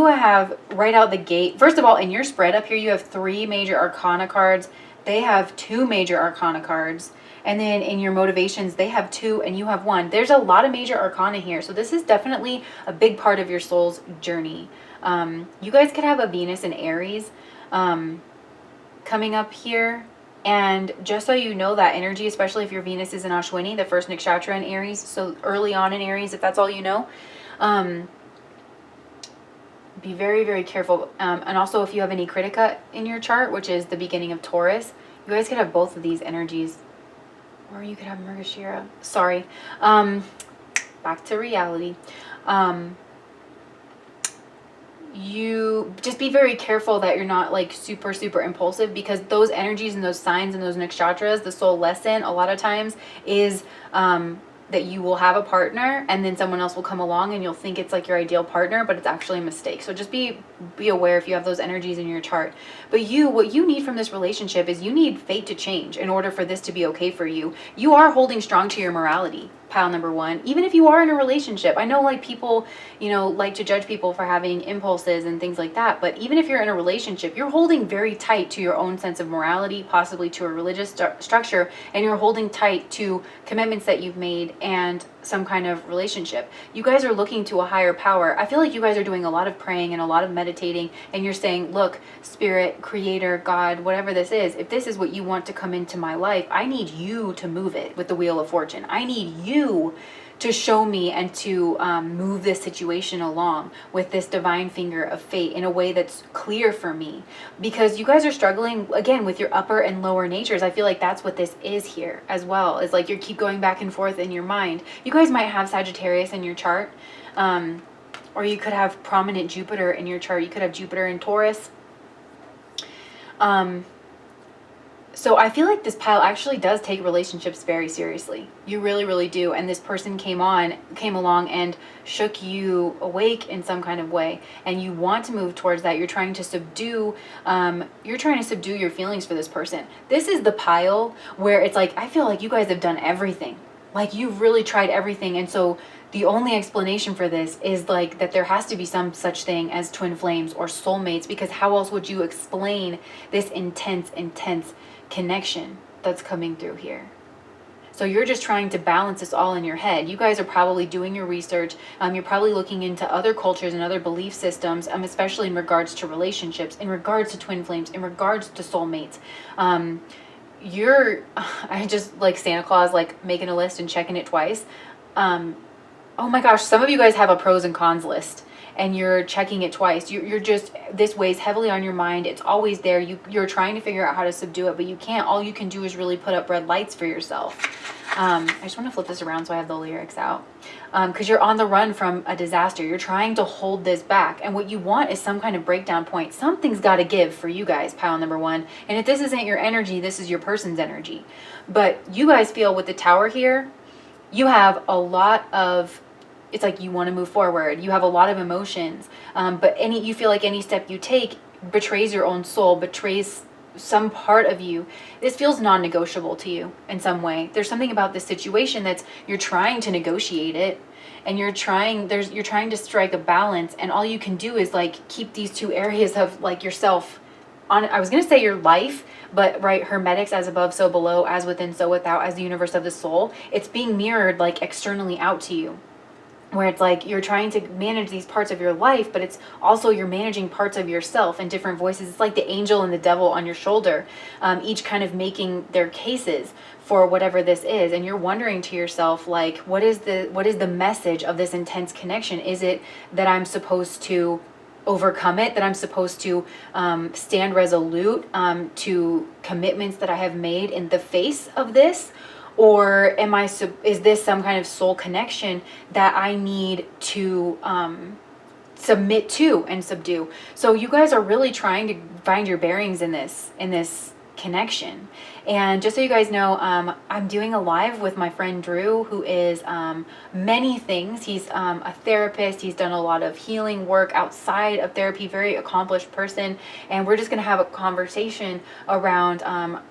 have right out the gate, first of all, in your spread up here, you have 3 major arcana cards. They have 2 major arcana cards. And then in your motivations, they have 2 and you have 1. There's a lot of major arcana here. So this is definitely a big part of your soul's journey. You guys could have a Venus in Aries coming up here. And just so you know, that energy, especially if your Venus is in Ashwini, the first Nakshatra in Aries, so early on in Aries, if that's all you know, be very, very careful. And also, if you have any Kritika in your chart, which is the beginning of Taurus, you guys could have both of these energies. Or you could have Mrgashira. Sorry. Back to reality. You just be very careful that you're not like super impulsive, because those energies and those signs and those nakshatras, the soul lesson a lot of times is that you will have a partner and then someone else will come along and you'll think it's like your ideal partner, but it's actually a mistake. So just be aware if you have those energies in your chart. But what you need from this relationship is you need fate to change in order for this to be okay for you. You are holding strong to your morality, pile number 1, even if you are in a relationship. I know, like, people, you know, like to judge people for having impulses and things like that, but even if you're in a relationship, you're holding very tight to your own sense of morality, possibly to a religious structure, and you're holding tight to commitments that you've made and some kind of relationship. You guys are looking to a higher power. I feel like you guys are doing a lot of praying and a lot of meditating, and you're saying, look, spirit, creator, God, whatever this is, if this is what you want to come into my life, I need you to move it with the Wheel of Fortune. I need you to show me and to move this situation along with this divine finger of fate in a way that's clear for me. Because you guys are struggling, again, with your upper and lower natures. I feel like that's what this is here as well. It's like you keep going back and forth in your mind. You guys might have Sagittarius in your chart, or you could have prominent Jupiter in your chart. You could have Jupiter in Taurus. So I feel like this pile actually does take relationships very seriously. You really, really do. And this person came along and shook you awake in some kind of way. And you want to move towards that. You're trying to subdue your feelings for this person. This is the pile where it's like, I feel like you guys have done everything. Like you've really tried everything. And so the only explanation for this is like that there has to be some such thing as twin flames or soulmates, because how else would you explain this intense connection that's coming through here? So you're just trying to balance this all in your head. You guys are probably doing your research. You're probably looking into other cultures and other belief systems, especially in regards to relationships, in regards to twin flames, in regards to soulmates. I just like Santa Claus, like making a list and checking it twice. Oh my gosh, some of you guys have a pros and cons list and you're checking it twice. You're just, this weighs heavily on your mind. It's always there. You're trying to figure out how to subdue it, but you can't. All you can do is really put up red lights for yourself. I just want to flip this around so I have the lyrics out. Because you're on the run from a disaster. You're trying to hold this back. And what you want is some kind of breakdown point. Something's got to give for you guys, pile number one. And if this isn't your energy, this is your person's energy. But you guys feel with the Tower here, you have a lot of, it's like you want to move forward. You have a lot of emotions. But you feel like any step you take betrays your own soul, betrays some part of you. This feels non-negotiable to you in some way. There's something about this situation that's, you're trying to negotiate it, and you're trying to strike a balance, and all you can do is like keep these two areas of like yourself on, I was going to say your life, but right, hermetics, as above so below, as within so without, as the universe of the soul. It's being mirrored like externally out to you, where it's like you're trying to manage these parts of your life, but it's also you're managing parts of yourself and different voices. It's like the angel and the devil on your shoulder, each kind of making their cases for whatever this is. And you're wondering to yourself, like, what is the message of this intense connection? Is it that I'm supposed to overcome it, that I'm supposed to stand resolute to commitments that I have made in the face of this? Or is this some kind of soul connection that I need to submit to and subdue? So you guys are really trying to find your bearings in this connection. And just so you guys know, I'm doing a live with my friend Drew, who is many things. He's a therapist. He's done a lot of healing work outside of therapy, very accomplished person. And we're just going to have a conversation around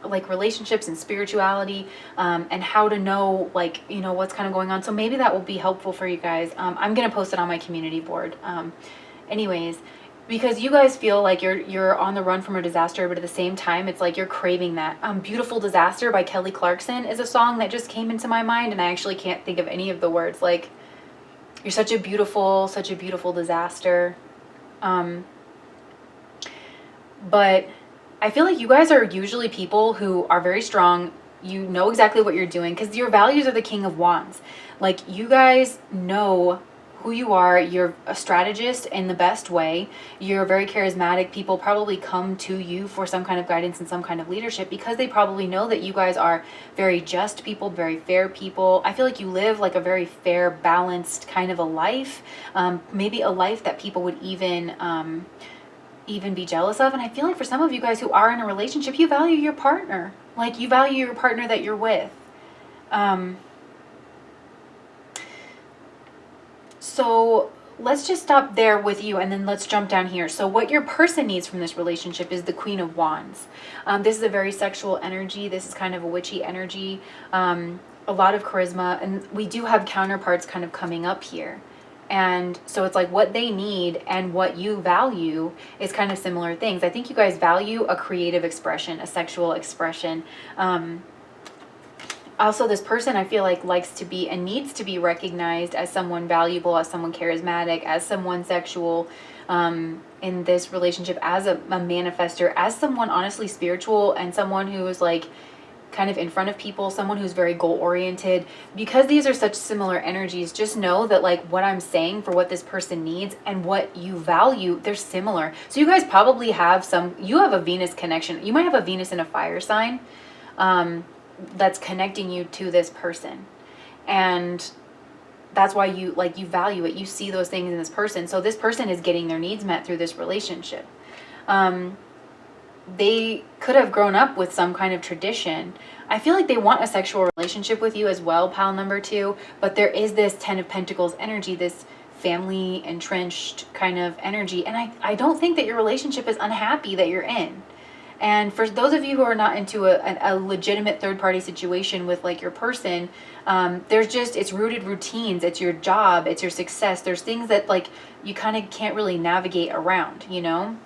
like relationships and spirituality, and how to know, like, you know, what's kind of going on. So maybe that will be helpful for you guys. I'm going to post it on my community board. Anyways, because you guys feel like you're on the run from a disaster, but at the same time, it's like you're craving that. Beautiful Disaster by Kelly Clarkson is a song that just came into my mind, and I actually can't think of any of the words. Like, you're such a beautiful disaster. But I feel like you guys are usually people who are very strong. You know exactly what you're doing, because your values are the King of Wands. Like, you guys know who you are. You're a strategist in the best way. You're very charismatic. People probably come to you for some kind of guidance and some kind of leadership, because they probably know that you guys are very just people, very fair people. I feel like you live like a very fair, balanced kind of a life, maybe a life that people would even be jealous of. And I feel like for some of you guys who are in a relationship, you value your partner. Like, you value your partner that you're with. So let's just stop there with you, and then let's jump down here. So what your person needs from this relationship is the Queen of Wands. This is a very sexual energy. This is kind of a witchy energy, a lot of charisma, and we do have counterparts kind of coming up here. And so it's like what they need and what you value is kind of similar things. I think you guys value a creative expression, a sexual expression. Also, this person I feel like likes to be and needs to be recognized as someone valuable, as someone charismatic, as someone sexual, in this relationship, as a manifester, as someone honestly spiritual, and someone who is like kind of in front of people, someone who's very goal oriented. Because these are such similar energies, just know that like what I'm saying for what this person needs and what you value, they're similar. So you guys probably have you have a Venus connection. You might have a Venus in a fire sign that's connecting you to this person. And that's why you value it. You see those things in this person. So this person is getting their needs met through this relationship. They could have grown up with some kind of tradition. I feel like they want a sexual relationship with you as well, pile number 2, but there is this 10 of Pentacles energy, this family entrenched kind of energy. And I don't think that your relationship is unhappy that you're in. And for those of you who are not into a legitimate third-party situation with like your person, it's rooted routines, it's your job, it's your success. There's things that like you kind of can't really navigate around, you know?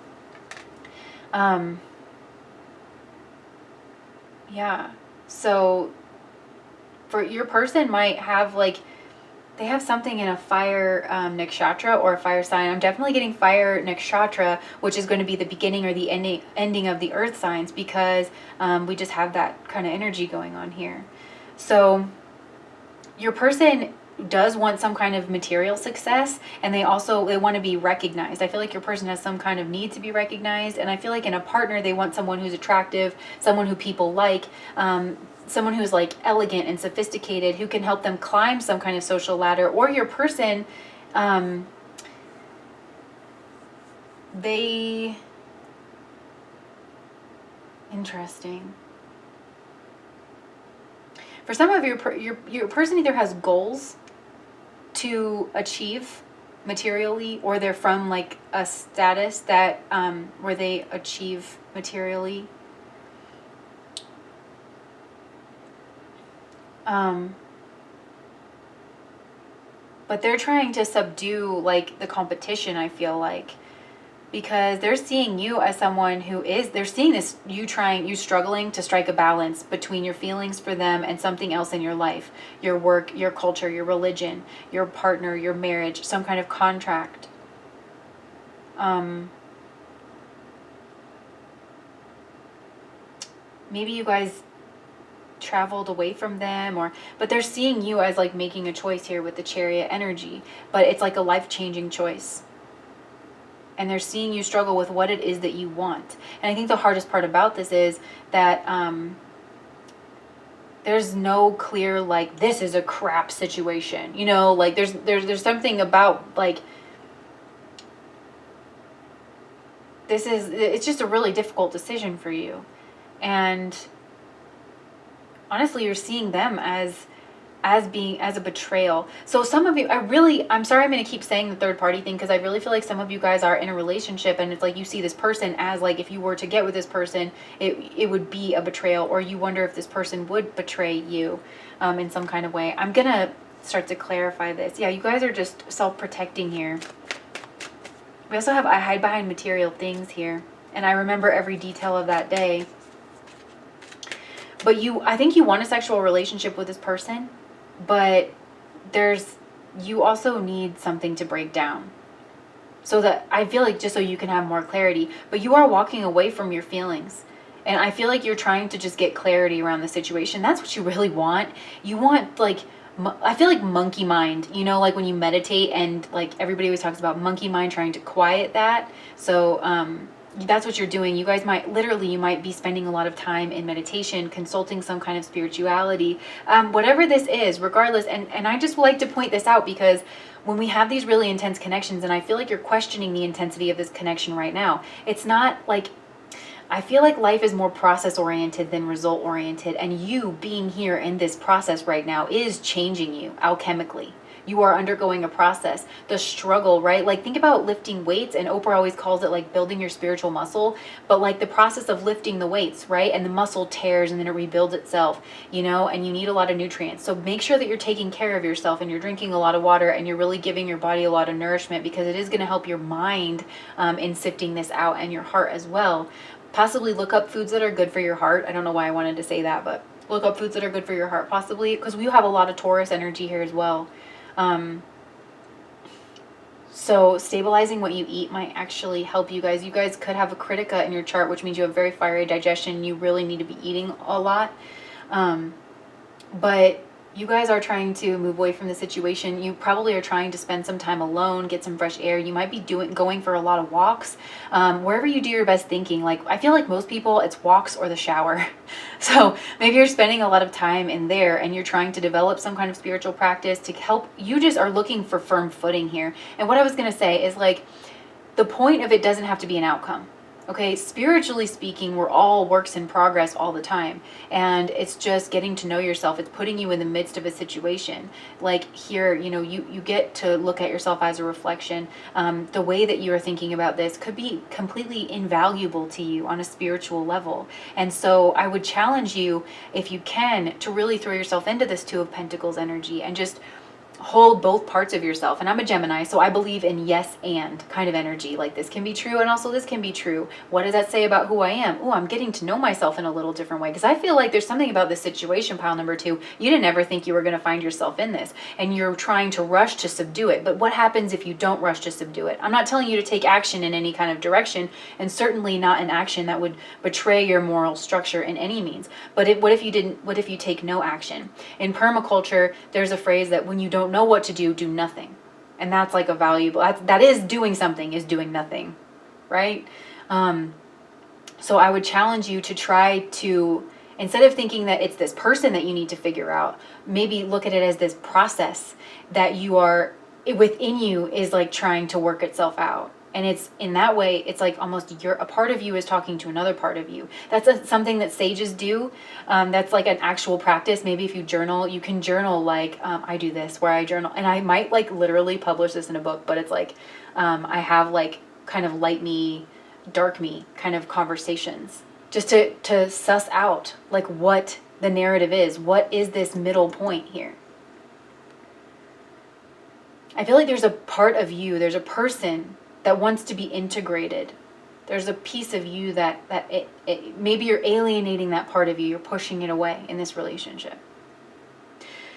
Yeah. So for your person might have like, they have something in a fire nakshatra or a fire sign. I'm definitely getting fire nakshatra, which is going to be the beginning or the ending of the earth signs, because we just have that kind of energy going on here. So your person does want some kind of material success, and they want to be recognized. I feel like your person has some kind of need to be recognized, and I feel like in a partner they want someone who's attractive, someone who people like, someone who's like elegant and sophisticated, who can help them climb some kind of social ladder. Or your person, interesting. For some of your person either has goals to achieve materially, or they're from like a status that where they achieve materially. But they're trying to subdue like the competition, I feel like, because they're seeing you as someone they're seeing you struggling to strike a balance between your feelings for them and something else in your life, your work, your culture, your religion, your partner, your marriage, some kind of contract. Maybe you guys traveled away from them, but they're seeing you as like making a choice here with the Chariot energy, but it's like a life-changing choice. And they're seeing you struggle with what it is that you want. And I think the hardest part about this is that there's no clear like, this is a crap situation, you know, like there's something about like, it's just a really difficult decision for you. And honestly, you're seeing them as a betrayal. So some of you, I'm sorry, I'm going to keep saying the third party thing, because I really feel like some of you guys are in a relationship and it's like you see this person as like, if you were to get with this person, it would be a betrayal, or you wonder if this person would betray you in some kind of way. I'm going to start to clarify this. Yeah, you guys are just self-protecting here. We also have I hide behind material things here, and I remember every detail of that day. But I think you want a sexual relationship with this person, but you also need something to break down. So that, I feel like, just so you can have more clarity, but you are walking away from your feelings. And I feel like you're trying to just get clarity around the situation. That's what you really want. You want like, I feel like monkey mind, you know, like when you meditate and like everybody always talks about monkey mind, trying to quiet that. So, that's what you're doing. You guys you might be spending a lot of time in meditation, consulting some kind of spirituality, whatever this is, regardless. And I just like to point this out, because when we have these really intense connections, and I feel like you're questioning the intensity of this connection right now, it's not like, I feel like life is more process oriented than result oriented. And you being here in this process right now is changing you alchemically. You are undergoing a process. The struggle, right? Like, think about lifting weights, and Oprah always calls it like building your spiritual muscle, but like the process of lifting the weights, right? And the muscle tears and then it rebuilds itself, you know, and you need a lot of nutrients. So make sure that you're taking care of yourself and you're drinking a lot of water and you're really giving your body a lot of nourishment, because it is going to help your mind in sifting this out, and your heart as well. Possibly look up foods that are good for your heart. I don't know why I wanted to say that, but look up foods that are good for your heart, possibly, because we have a lot of Taurus energy here as well. So stabilizing what you eat might actually help you guys. You guys could have a Critica in your chart, which means you have very fiery digestion. You really need to be eating a lot. But you guys are trying to move away from the situation. You probably are trying to spend some time alone, get some fresh air. You might be going for a lot of walks. Wherever you do your best thinking, like I feel like most people, it's walks or the shower. So maybe you're spending a lot of time in there and you're trying to develop some kind of spiritual practice to help. You just are looking for firm footing here. And what I was going to say is like, the point of it doesn't have to be an outcome. Okay, spiritually speaking, we're all works in progress all the time. And it's just getting to know yourself. It's putting you in the midst of a situation. Like here, you know, you get to look at yourself as a reflection. The way that you are thinking about this could be completely invaluable to you on a spiritual level. And so I would challenge you, if you can, to really throw yourself into this Two of Pentacles energy and just hold both parts of yourself. And I'm a Gemini, so I believe in yes and kind of energy. Like this can be true and also this can be true. What does that say about who I am? Oh, I'm getting to know myself in a little different way, because I feel like there's something about this situation, pile number 2. You didn't ever think you were going to find yourself in this, and you're trying to rush to subdue it. But what happens if you don't rush to subdue it? I'm not telling you to take action in any kind of direction, and certainly not an action that would betray your moral structure in any means. But what if you didn't? What if you take no action? In permaculture, there's a phrase that when you don't know what to do nothing. And that's like a valuable, that is doing something, is doing nothing, right? So I would challenge you to try to, instead of thinking that it's this person that you need to figure out, maybe look at it as this process that you are, within you is like trying to work itself out. And it's in that way, it's like almost a part of you is talking to another part of you. That's something that sages do. That's like an actual practice. Maybe if you journal, you can journal like, I do this, where I journal. And I might like literally publish this in a book, but it's like, I have like kind of light me, dark me kind of conversations. Just to suss out like what the narrative is. What is this middle point here? I feel like there's a part of you, there's a person that wants to be integrated. There's a piece of you that maybe you're alienating that part of you. You're pushing it away in this relationship.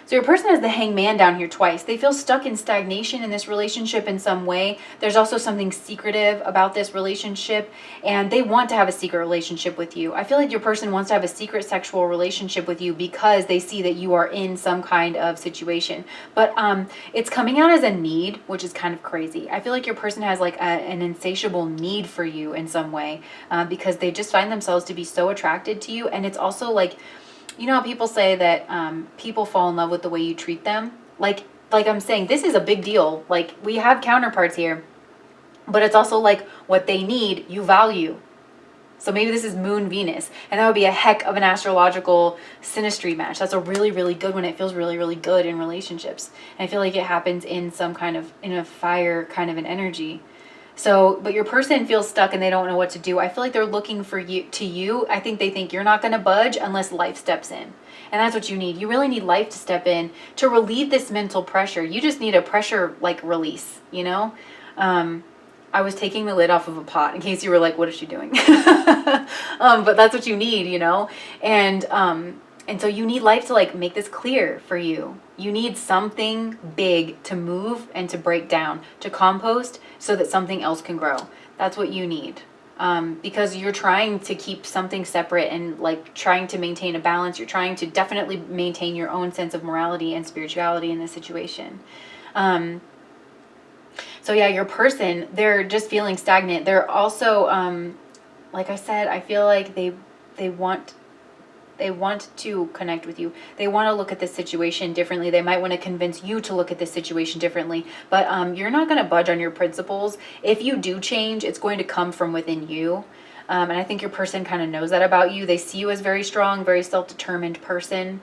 So your person has the Hangman down here twice. They feel stuck in stagnation in this relationship in some way. There's also something secretive about this relationship, and they want to have a secret relationship with you. I feel like your person wants to have a secret sexual relationship with you because they see that you are in some kind of situation. But it's coming out as a need, which is kind of crazy. I feel like your person has like an insatiable need for you in some way because they just find themselves to be so attracted to you. And it's also like, you know how people say that people fall in love with the way you treat them? Like I'm saying, this is a big deal. Like, we have counterparts here, but it's also like what they need, you value. So maybe this is Moon Venus, and that would be a heck of an astrological synastry match. That's a really, really good one. It feels really, really good in relationships. And I feel like it happens in some kind of, in a fire kind of an energy. So, but your person feels stuck and they don't know what to do. I feel like they're looking for you. I think they think you're not going to budge unless life steps in. And that's what you need. You really need life to step in to relieve this mental pressure. You just need a pressure like release, you know? I was taking the lid off of a pot in case you were like, what is she doing? But that's what you need, you know? And so you need life to like make this clear for you. You need something big to move and to break down, to compost so that something else can grow. That's what you need. Because you're trying to keep something separate and like trying to maintain a balance. You're trying to definitely maintain your own sense of morality and spirituality in this situation. So yeah, your person, they're just feeling stagnant. They're also, like I said, I feel like they want to connect with you. They want to look at this situation differently. They might want to convince you to look at this situation differently. But you're not going to budge on your principles. If you do change, it's going to come from within you. And I think your person kind of knows that about you. They see you as very strong, very self-determined person.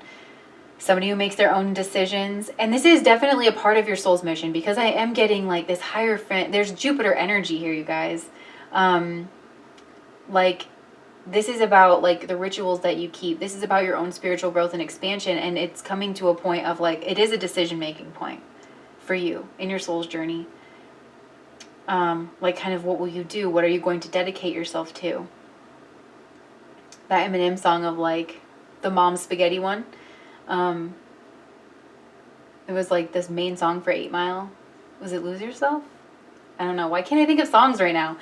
Somebody who makes their own decisions. And this is definitely a part of your soul's mission, because I am getting like this hierophant. There's Jupiter energy here, you guys. Like, this is about like the rituals that you keep. This is about your own spiritual growth and expansion. And it's coming to a point of like, it is a decision-making point for you in your soul's journey. Like kind of what will you do? What are you going to dedicate yourself to? That Eminem song of like, the mom spaghetti one. It was like this main song for 8 Mile. Was it Lose Yourself? I don't know. Why can't I think of songs right now?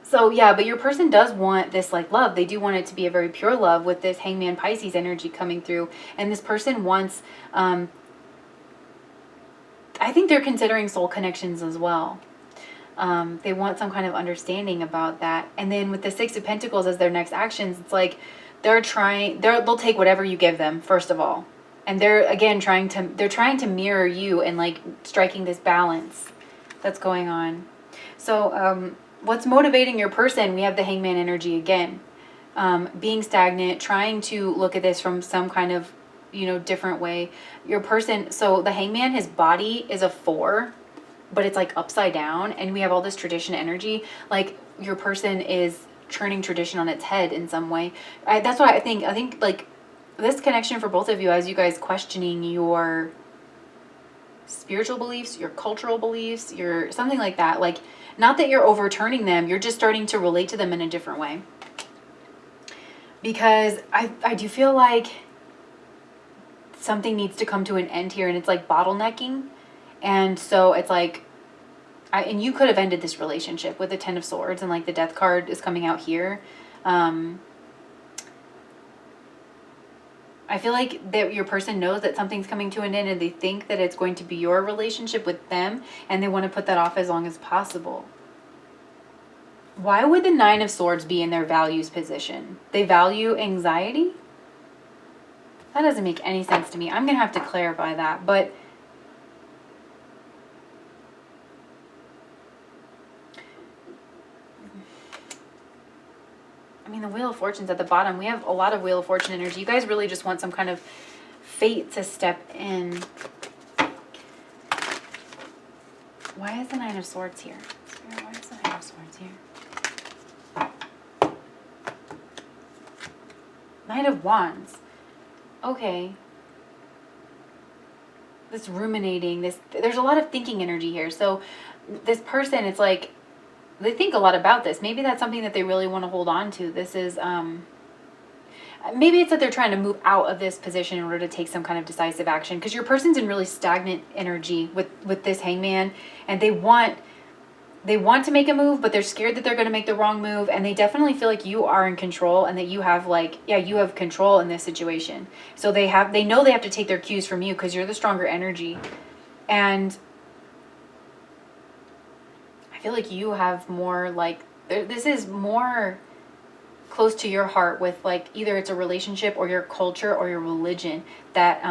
So yeah, but your person does want this like love. They do want it to be a very pure love with this Hangman Pisces energy coming through. And this person wants, I think they're considering soul connections as well. They want some kind of understanding about that. And then with the Six of Pentacles as their next actions, it's like they'll take whatever you give them, first of all. And they're, again, trying to mirror you and like striking this balance that's going on. So what's motivating your person? We have the Hangman energy again. Being stagnant, trying to look at this from some kind of, different way. Your person, so the Hangman, his body is a 4, but it's like upside down, and we have all this tradition energy. Like your person is turning tradition on its head in some way. That's why I think like this connection for both of you, as you guys questioning your spiritual beliefs, your cultural beliefs, your something like that. Like, not that you're overturning them, you're just starting to relate to them in a different way. Because I do feel like something needs to come to an end here, and it's like bottlenecking. And so it's like, and you could have ended this relationship with the 10 of Swords, and like the Death card is coming out here. I feel like that your person knows that something's coming to an end, and they think that it's going to be your relationship with them, and they want to put that off as long as possible. Why would the 9 of Swords be in their values position? They value anxiety? That doesn't make any sense to me. I'm going to have to clarify that, but I mean, the Wheel of Fortune's at the bottom. We have a lot of Wheel of Fortune energy. You guys really just want some kind of fate to step in. Why is the 9 of Swords here? Spirit, why is the 9 of Swords here? 9 of Wands. Okay. This ruminating, there's a lot of thinking energy here. So this person, it's like, they think a lot about this. Maybe that's something that they really want to hold on to. This is, maybe it's that they're trying to move out of this position in order to take some kind of decisive action. Because your person's in really stagnant energy with this Hangman. And they want to make a move, but they're scared that they're going to make the wrong move. And they definitely feel like you are in control, and that you have you have control in this situation. So they know they have to take their cues from you because you're the stronger energy. And I feel like you have more, like, this is more close to your heart with, like, either it's a relationship or your culture or your religion that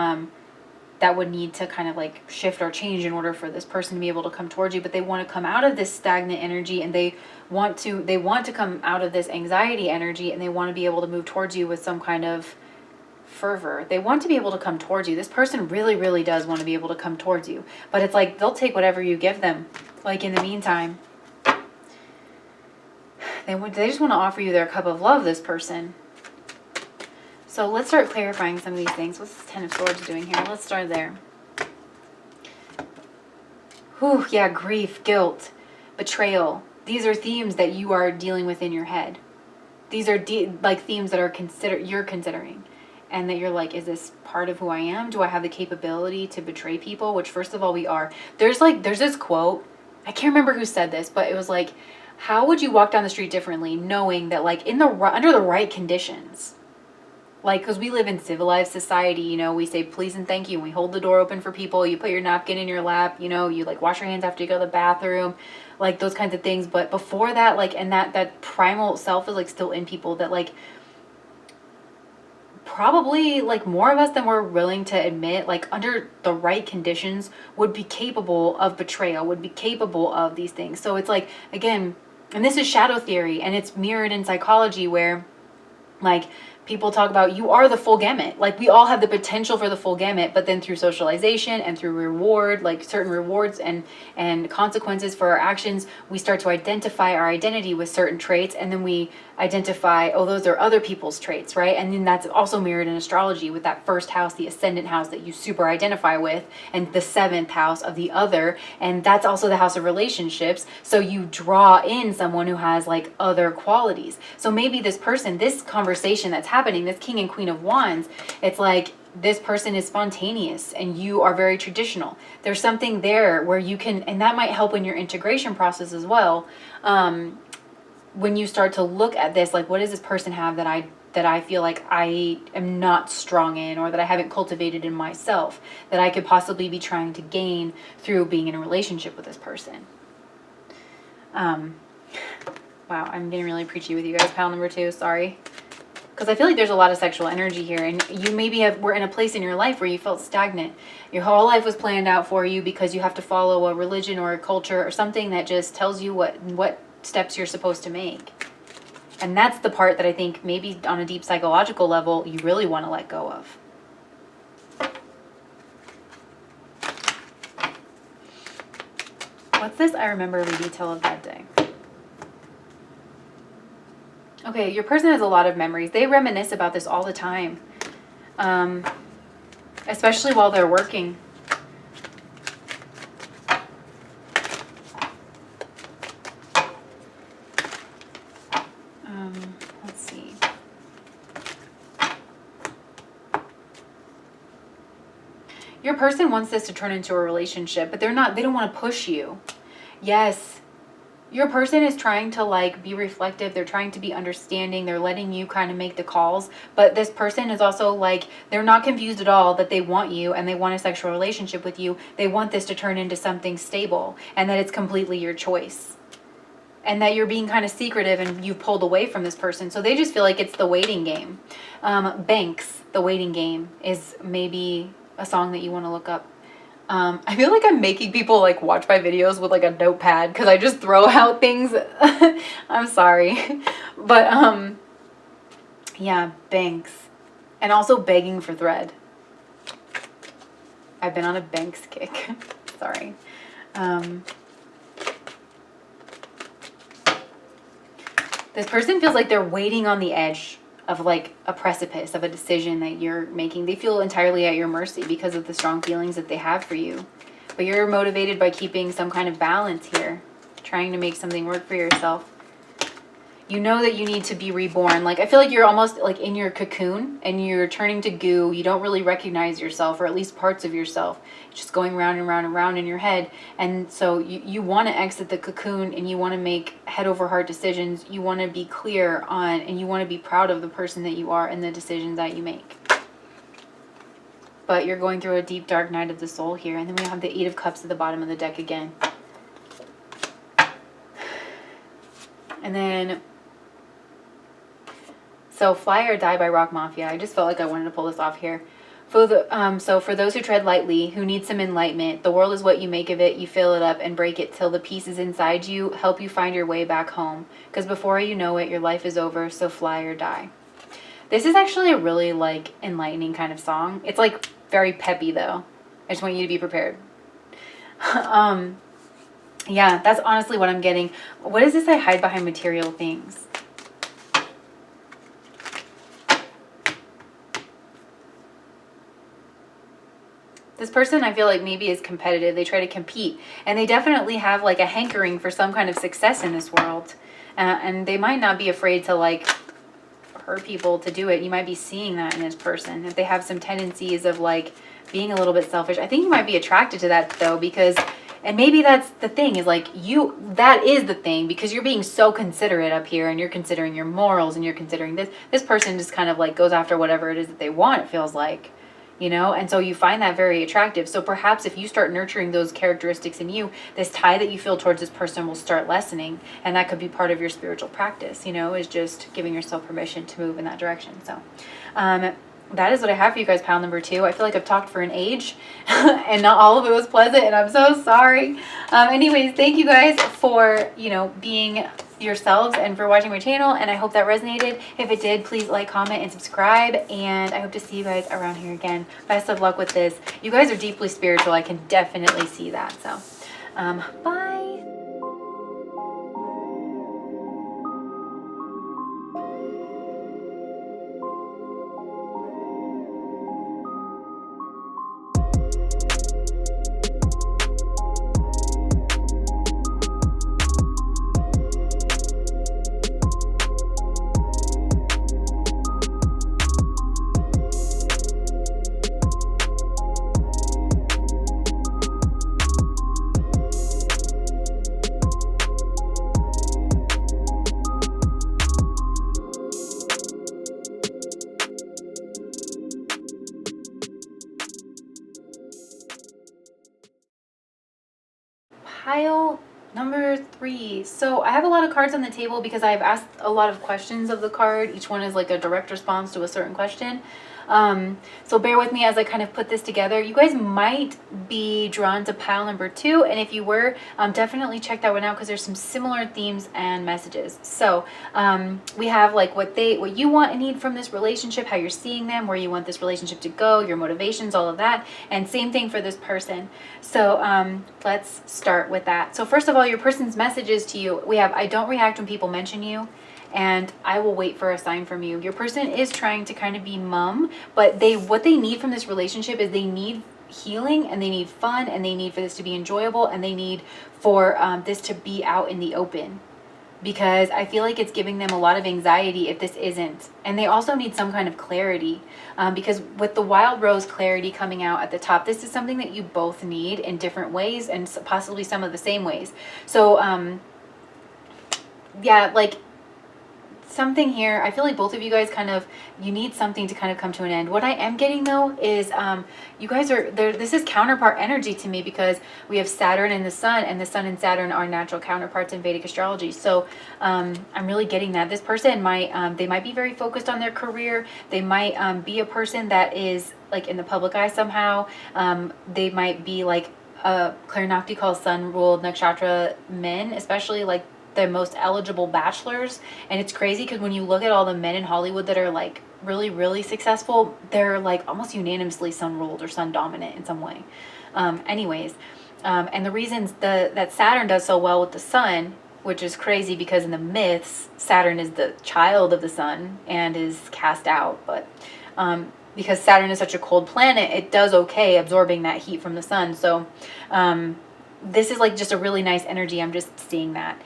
that would need to kind of like shift or change in order for this person to be able to come towards you. But they want to come out of this stagnant energy, and they want to come out of this anxiety energy, and they want to be able to move towards you with some kind of fervor. They want to be able to come towards you. This person really, really does want to be able to come towards you, but it's like they'll take whatever you give them. Like, in the meantime, they just want to offer you their cup of love, this person. So let's start clarifying some of these things. What's this 10 of Swords doing here? Let's start there. Whew, yeah, grief, guilt, betrayal. These are themes that you are dealing with in your head. These are like themes that you're considering. And that you're like, is this part of who I am? Do I have the capability to betray people? Which, first of all, we are. There's this quote. I can't remember who said this, but it was like, how would you walk down the street differently knowing that, like, under the right conditions? Like, because we live in civilized society, we say please and thank you, and we hold the door open for people. You put your napkin in your lap, you like wash your hands after you go to the bathroom, like those kinds of things. But before that, like, and that primal self is like still in people, that like probably like more of us than we're willing to admit, like under the right conditions would be capable of betrayal, would be capable of these things. So it's like, again, and this is shadow theory, and it's mirrored in psychology, where like people talk about you are the full gamut. Like, we all have the potential for the full gamut, but then through socialization and through reward, like certain rewards and consequences for our actions, we start to identify our identity with certain traits, and then we identify, oh, those are other people's traits, right? And then that's also mirrored in astrology with that first house, the ascendant house that you super identify with, and the seventh house of the other. And that's also the house of relationships. So you draw in someone who has like other qualities. So maybe this person, this conversation that's happening, this King and Queen of Wands, it's like, this person is spontaneous and you are very traditional. There's something there where you can, and that might help in your integration process as well. When you start to look at this, like, what does this person have that I feel like I am not strong in, or that I haven't cultivated in myself, that I could possibly be trying to gain through being in a relationship with this person. Wow, I'm getting really preachy with you guys. Pile number 2, sorry. Because I feel like there's a lot of sexual energy here, and you maybe were in a place in your life where you felt stagnant. Your whole life was planned out for you because you have to follow a religion or a culture or something that just tells you what steps you're supposed to make. And that's the part that I think maybe on a deep psychological level you really want to let go of. What's this? I remember every detail of that day. Okay, your person has a lot of memories. They reminisce about this all the time, especially while they're working. Let's see. Your person wants this to turn into a relationship, but they don't want to push you. Yes. Your person is trying to like be reflective. They're trying to be understanding. They're letting you kind of make the calls. But this person is also like, they're not confused at all that they want you and they want a sexual relationship with you. They want this to turn into something stable and that it's completely your choice. And that you're being kind of secretive and you've pulled away from this person. So they just feel like it's the waiting game. Banks, The Waiting Game, is maybe a song that you want to look up. I feel like I'm making people like watch my videos with like a notepad because I just throw out things. I'm sorry. But yeah, banks. And also begging for thread. I've been on a banks kick. Sorry. This person feels like they're waiting on the edge of like a precipice of a decision that you're making. They feel entirely at your mercy because of the strong feelings that they have for you. But you're motivated by keeping some kind of balance here, trying to make something work for yourself. You know that you need to be reborn. Like, I feel like you're almost like in your cocoon and you're turning to goo. You don't really recognize yourself, or at least parts of yourself. It's just going round and round and round in your head. And so you want to exit the cocoon and you want to make head over heart decisions. You want to be clear on, and you want to be proud of the person that you are and the decisions that you make. But you're going through a deep, dark night of the soul here. And then we have the 8 of Cups at the bottom of the deck again. And then, so Fly or Die by Rock Mafia. I just felt like I wanted to pull this off here. So for those who tread lightly, who need some enlightenment, the world is what you make of it. You fill it up and break it till the pieces inside you help you find your way back home. Because before you know it, your life is over, so fly or die. This is actually a really like enlightening kind of song. It's like very peppy though. I just want you to be prepared. Yeah, that's honestly what I'm getting. What is this? I hide behind material things. This person, I feel like maybe is competitive. They try to compete, and they definitely have like a hankering for some kind of success in this world. And they might not be afraid to like hurt people to do it. You might be seeing that in this person. If they have some tendencies of like being a little bit selfish, I think you might be attracted to that though, because, and maybe that's the thing, is like that is the thing, because you're being so considerate up here and you're considering your morals and you're considering this person just kind of like goes after whatever it is that they want, it feels like. You know, and so you find that very attractive. So perhaps if you start nurturing those characteristics in you, this tie that you feel towards this person will start lessening. And that could be part of your spiritual practice, you know, is just giving yourself permission to move in that direction. So that is what I have for you guys, pile number 2. I feel like I've talked for an age and not all of it was pleasant, and I'm so sorry. Anyways, thank you guys for, you know, being yourselves and for watching my channel, and I hope that resonated. If it did, please like, comment, and subscribe, and I hope to see you guys around here again. Best of luck with this. You guys are deeply spiritual. I can definitely see that. So bye. pile number 3. So I have a lot of cards on the table because I've asked a lot of questions of the card. Each one is like a direct response to a certain question. So bear with me as I kind of put this together. You guys might be drawn to pile number 2, and if you were, definitely check that one out because there's some similar themes and messages. So we have like what you want and need from this relationship, how you're seeing them, where you want this relationship to go, your motivations, all of that, and same thing for this person. So let's start with that. So first of all, your person's messages to you, we have I don't react when people mention you, and I will wait for a sign from you. Your person is trying to kind of be mum, but what they need from this relationship is they need healing, and they need fun, and they need for this to be enjoyable, and they need for this to be out in the open, because I feel like it's giving them a lot of anxiety if this isn't. And they also need some kind of clarity, because with the wild rose clarity coming out at the top, this is something that you both need in different ways, and possibly some of the same ways. So yeah, like something here, I feel like both of you guys you need something to kind of come to an end. What I am getting though is you guys are there. This is counterpart energy to me, because we have Saturn and the Sun, and the Sun and Saturn are natural counterparts in Vedic astrology. So I'm really getting that this person might they might be very focused on their career. They might be a person that is like in the public eye somehow. They might be like Claire Nakti calls sun ruled nakshatra men, especially like the most eligible bachelors. And it's crazy because when you look at all the men in Hollywood that are like really, really successful, they're like almost unanimously sun ruled or sun dominant in some way. Anyways, and the reasons that Saturn does so well with the sun, which is crazy because in the myths, Saturn is the child of the sun and is cast out. But because Saturn is such a cold planet, it does okay absorbing that heat from the sun. So this is like just a really nice energy. I'm just seeing that.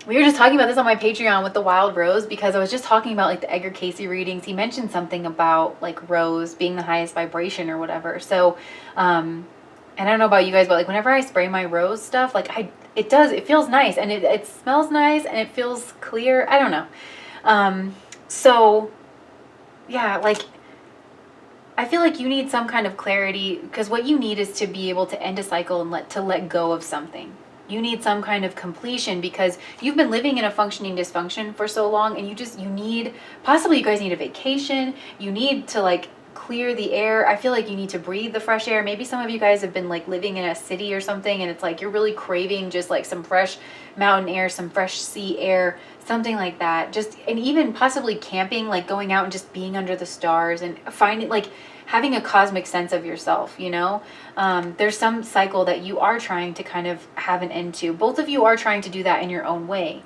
We were just talking about this on my Patreon with the wild rose, because I was just talking about like the Edgar Casey readings. He mentioned something about like rose being the highest vibration or whatever. So and I don't know about you guys, but like whenever I spray my rose stuff, like it feels nice, and it smells nice, and it feels clear. I don't know. So yeah, like I feel like you need some kind of clarity, because what you need is to be able to end a cycle and let go of something. You need some kind of completion, because you've been living in a functioning dysfunction for so long, and you need, possibly you guys need a vacation. You need to like clear the air. I feel like you need to breathe the fresh air. Maybe some of you guys have been like living in a city or something, and it's like you're really craving just like some fresh mountain air, some fresh sea air, something like that. Just, and even possibly camping, like going out and just being under the stars and finding like having a cosmic sense of yourself, you know. There's some cycle that you are trying to kind of have an end to. Both of you are trying to do that in your own way.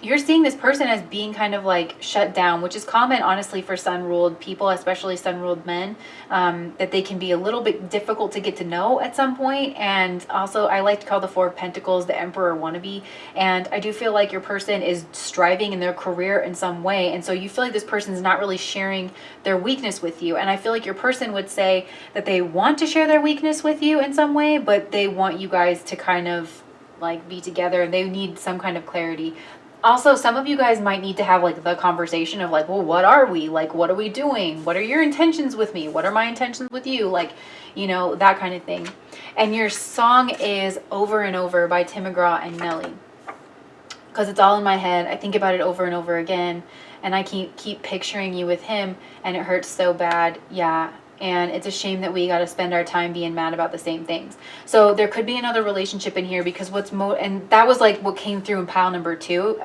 You're seeing this person as being kind of like shut down, which is common, honestly, for sun-ruled people, especially sun-ruled men, that they can be a little bit difficult to get to know at some point. And also, I like to call the Four of Pentacles the Emperor wannabe. And I do feel like your person is striving in their career in some way. And so you feel like this person is not really sharing their weakness with you. And I feel like your person would say that they want to share their weakness with you in some way, but they want you guys to kind of like be together, and they need some kind of clarity. Also, some of you guys might need to have like the conversation of like, well, what are we? Like, what are we doing? What are your intentions with me? What are my intentions with you? Like, you know, that kind of thing. And your song is Over and Over by Tim McGraw and Nelly, because it's all in my head. I think about it over and over again, and I keep picturing you with him, and it hurts so bad. Yeah. And it's a shame that we got to spend our time being mad about the same things. So there could be another relationship in here, because and that was like what came through in pile number 2,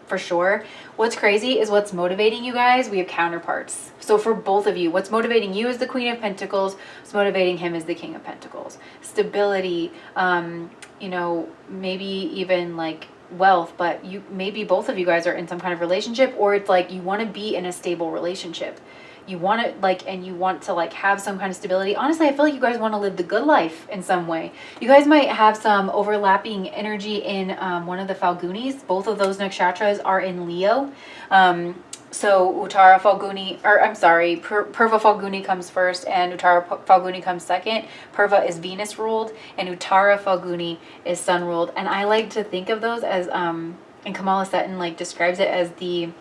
for sure. What's crazy is what's motivating you guys. We have counterparts. So for both of you, what's motivating you is the Queen of Pentacles. What's motivating him is the King of Pentacles. Stability, you know, maybe even like wealth, but maybe both of you guys are in some kind of relationship, or it's like you want to be in a stable relationship. You want to like, and you want to like have some kind of stability. Honestly, I feel like you guys want to live the good life in some way. You guys might have some overlapping energy in one of the Falgunis. Both of those nakshatras are in Leo. So Uttara Falguni, or I'm sorry, Purva Falguni comes first and Uttara Falguni comes second. Purva is Venus ruled and Uttara Falguni is Sun ruled. And I like to think of those as, and Kamala Sutton like describes it as the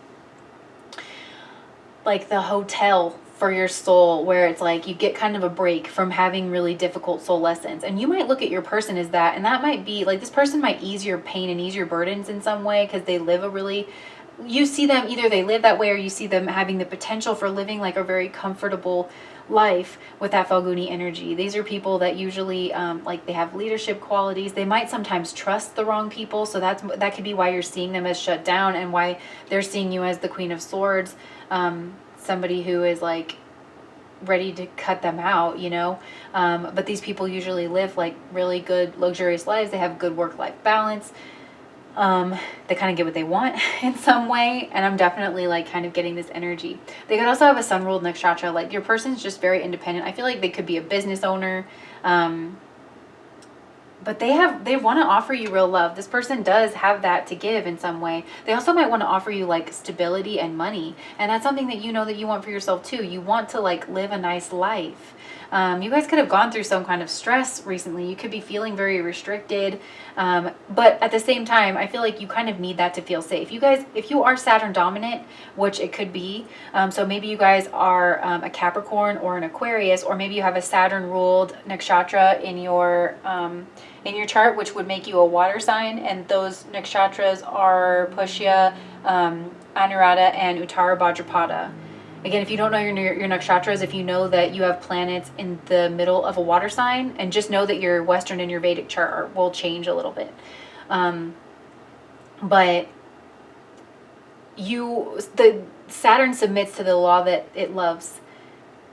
hotel for your soul, where it's like you get kind of a break from having really difficult soul lessons. And you might look at your person as that, and that might be like, this person might ease your pain and ease your burdens in some way, because they live a really, you see them, either they live that way, or you see them having the potential for living like a very comfortable life with that Falguni energy. These are people that usually like they have leadership qualities. They might sometimes trust the wrong people, so that could be why you're seeing them as shut down, and why they're seeing you as the Queen of Swords, somebody who is like ready to cut them out, you know. But these people usually live like really good luxurious lives. They have good work-life balance. They kind of get what they want in some way, and I'm definitely like kind of getting this energy. They could also have a sun ruled nakshatra. Like, your person's just very independent. I feel like they could be a business owner, but they want to offer you real love. This person does have that to give in some way. They also might want to offer you like stability and money, and that's something that you know that you want for yourself too. You want to like live a nice life. You guys could have gone through some kind of stress recently. You could be feeling very restricted. But at the same time, I feel like you kind of need that to feel safe. You guys, if you are Saturn dominant, which it could be, so maybe you guys are a Capricorn or an Aquarius, or maybe you have a Saturn ruled nakshatra in your chart, which would make you a water sign. And those nakshatras are Pushya, Anuradha, and Uttara Bhadrapada. Again, if you don't know your nakshatras, if you know that you have planets in the middle of a water sign, and just know that your Western and your Vedic chart will change a little bit. But the Saturn submits to the law that it loves.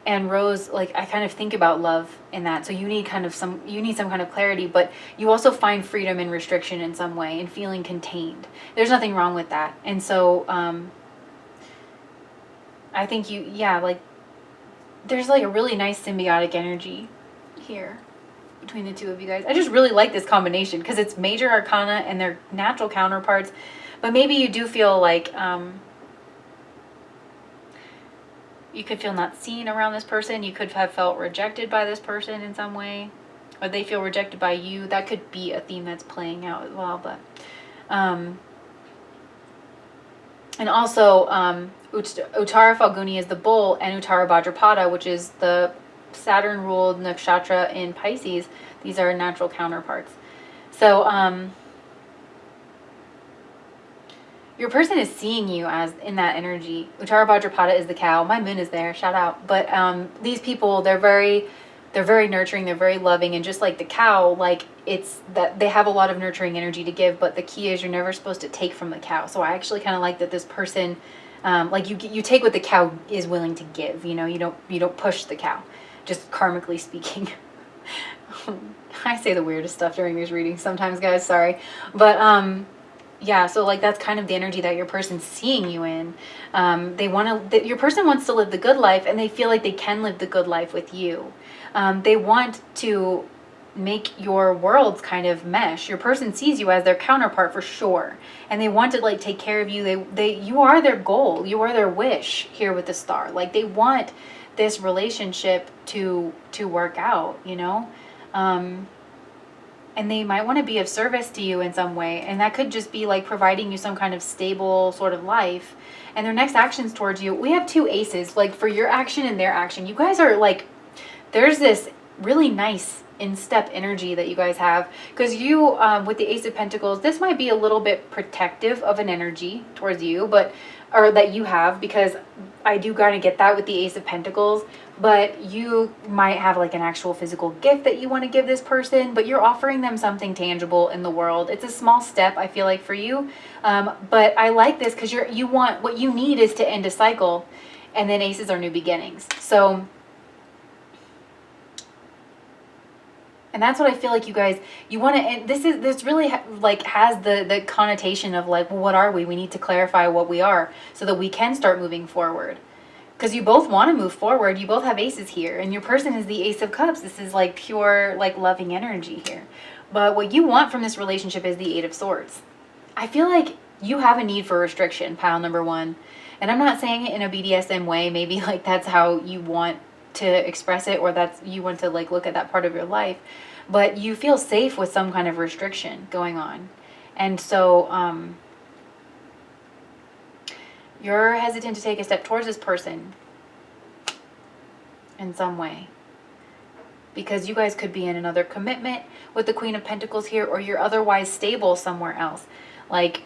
And Rose, like, I kind of think about love in that. So you need some kind of clarity, but you also find freedom in restriction in some way, and feeling contained. There's nothing wrong with that. And so, I think like, there's like a really nice symbiotic energy here between the two of you guys. I just really like this combination, because it's major arcana and they're natural counterparts. But maybe you do feel like you could feel not seen around this person. You could have felt rejected by this person in some way, or they feel rejected by you. That could be a theme that's playing out as well. But and also, Uttara Falguni is the bull, and Uttara Bhadrapada, which is the Saturn ruled nakshatra in Pisces. These are natural counterparts. So your person is seeing you as in that energy. Uttara Bhadrapada is the cow. My moon is there, shout out. But these people, they're very nurturing, they're very loving, and just like the cow, like, it's that they have a lot of nurturing energy to give, but the key is you're never supposed to take from the cow. So I actually kind of like that this person, like, you take what the cow is willing to give, you know. You don't push the cow, just karmically speaking. I say the weirdest stuff during these readings sometimes, guys, sorry. But yeah, so like, that's kind of the energy that your person's seeing you in. Your person wants to live the good life, and they feel like they can live the good life with you. They want to make your worlds kind of mesh. Your person sees you as their counterpart for sure, and they want to like take care of you. You are their goal. You are their wish here with the star. Like, they want this relationship to work out, you know. And they might want to be of service to you in some way, and that could just be like providing you some kind of stable sort of life. And their next actions towards you, we have two aces, like for your action and their action. You guys are like, there's this really nice in-step energy that you guys have, because you with the Ace of Pentacles, this might be a little bit protective of an energy towards you, or that you have, because I do kind of get that with the Ace of Pentacles. But you might have like an actual physical gift that you want to give this person, but you're offering them something tangible in the world. It's a small step, I feel like, for you, but I like this because you want, what you need is to end a cycle, and then aces are new beginnings. So, and that's what I feel like you guys, you want to end. This really like has the connotation of like, well, what are we? We need to clarify what we are so that we can start moving forward. Because you both want to move forward. You both have aces here, and your person is the Ace of Cups. This is like pure like loving energy here. But what you want from this relationship is the Eight of Swords. I feel like you have a need for restriction, pile number one. And I'm not saying it in a BDSM way. Maybe like that's how you want to express it, or that's you want to like look at that part of your life. But you feel safe with some kind of restriction going on. And so you're hesitant to take a step towards this person. in some way. Because you guys could be in another commitment with the Queen of Pentacles here, or you're otherwise stable somewhere else. Like,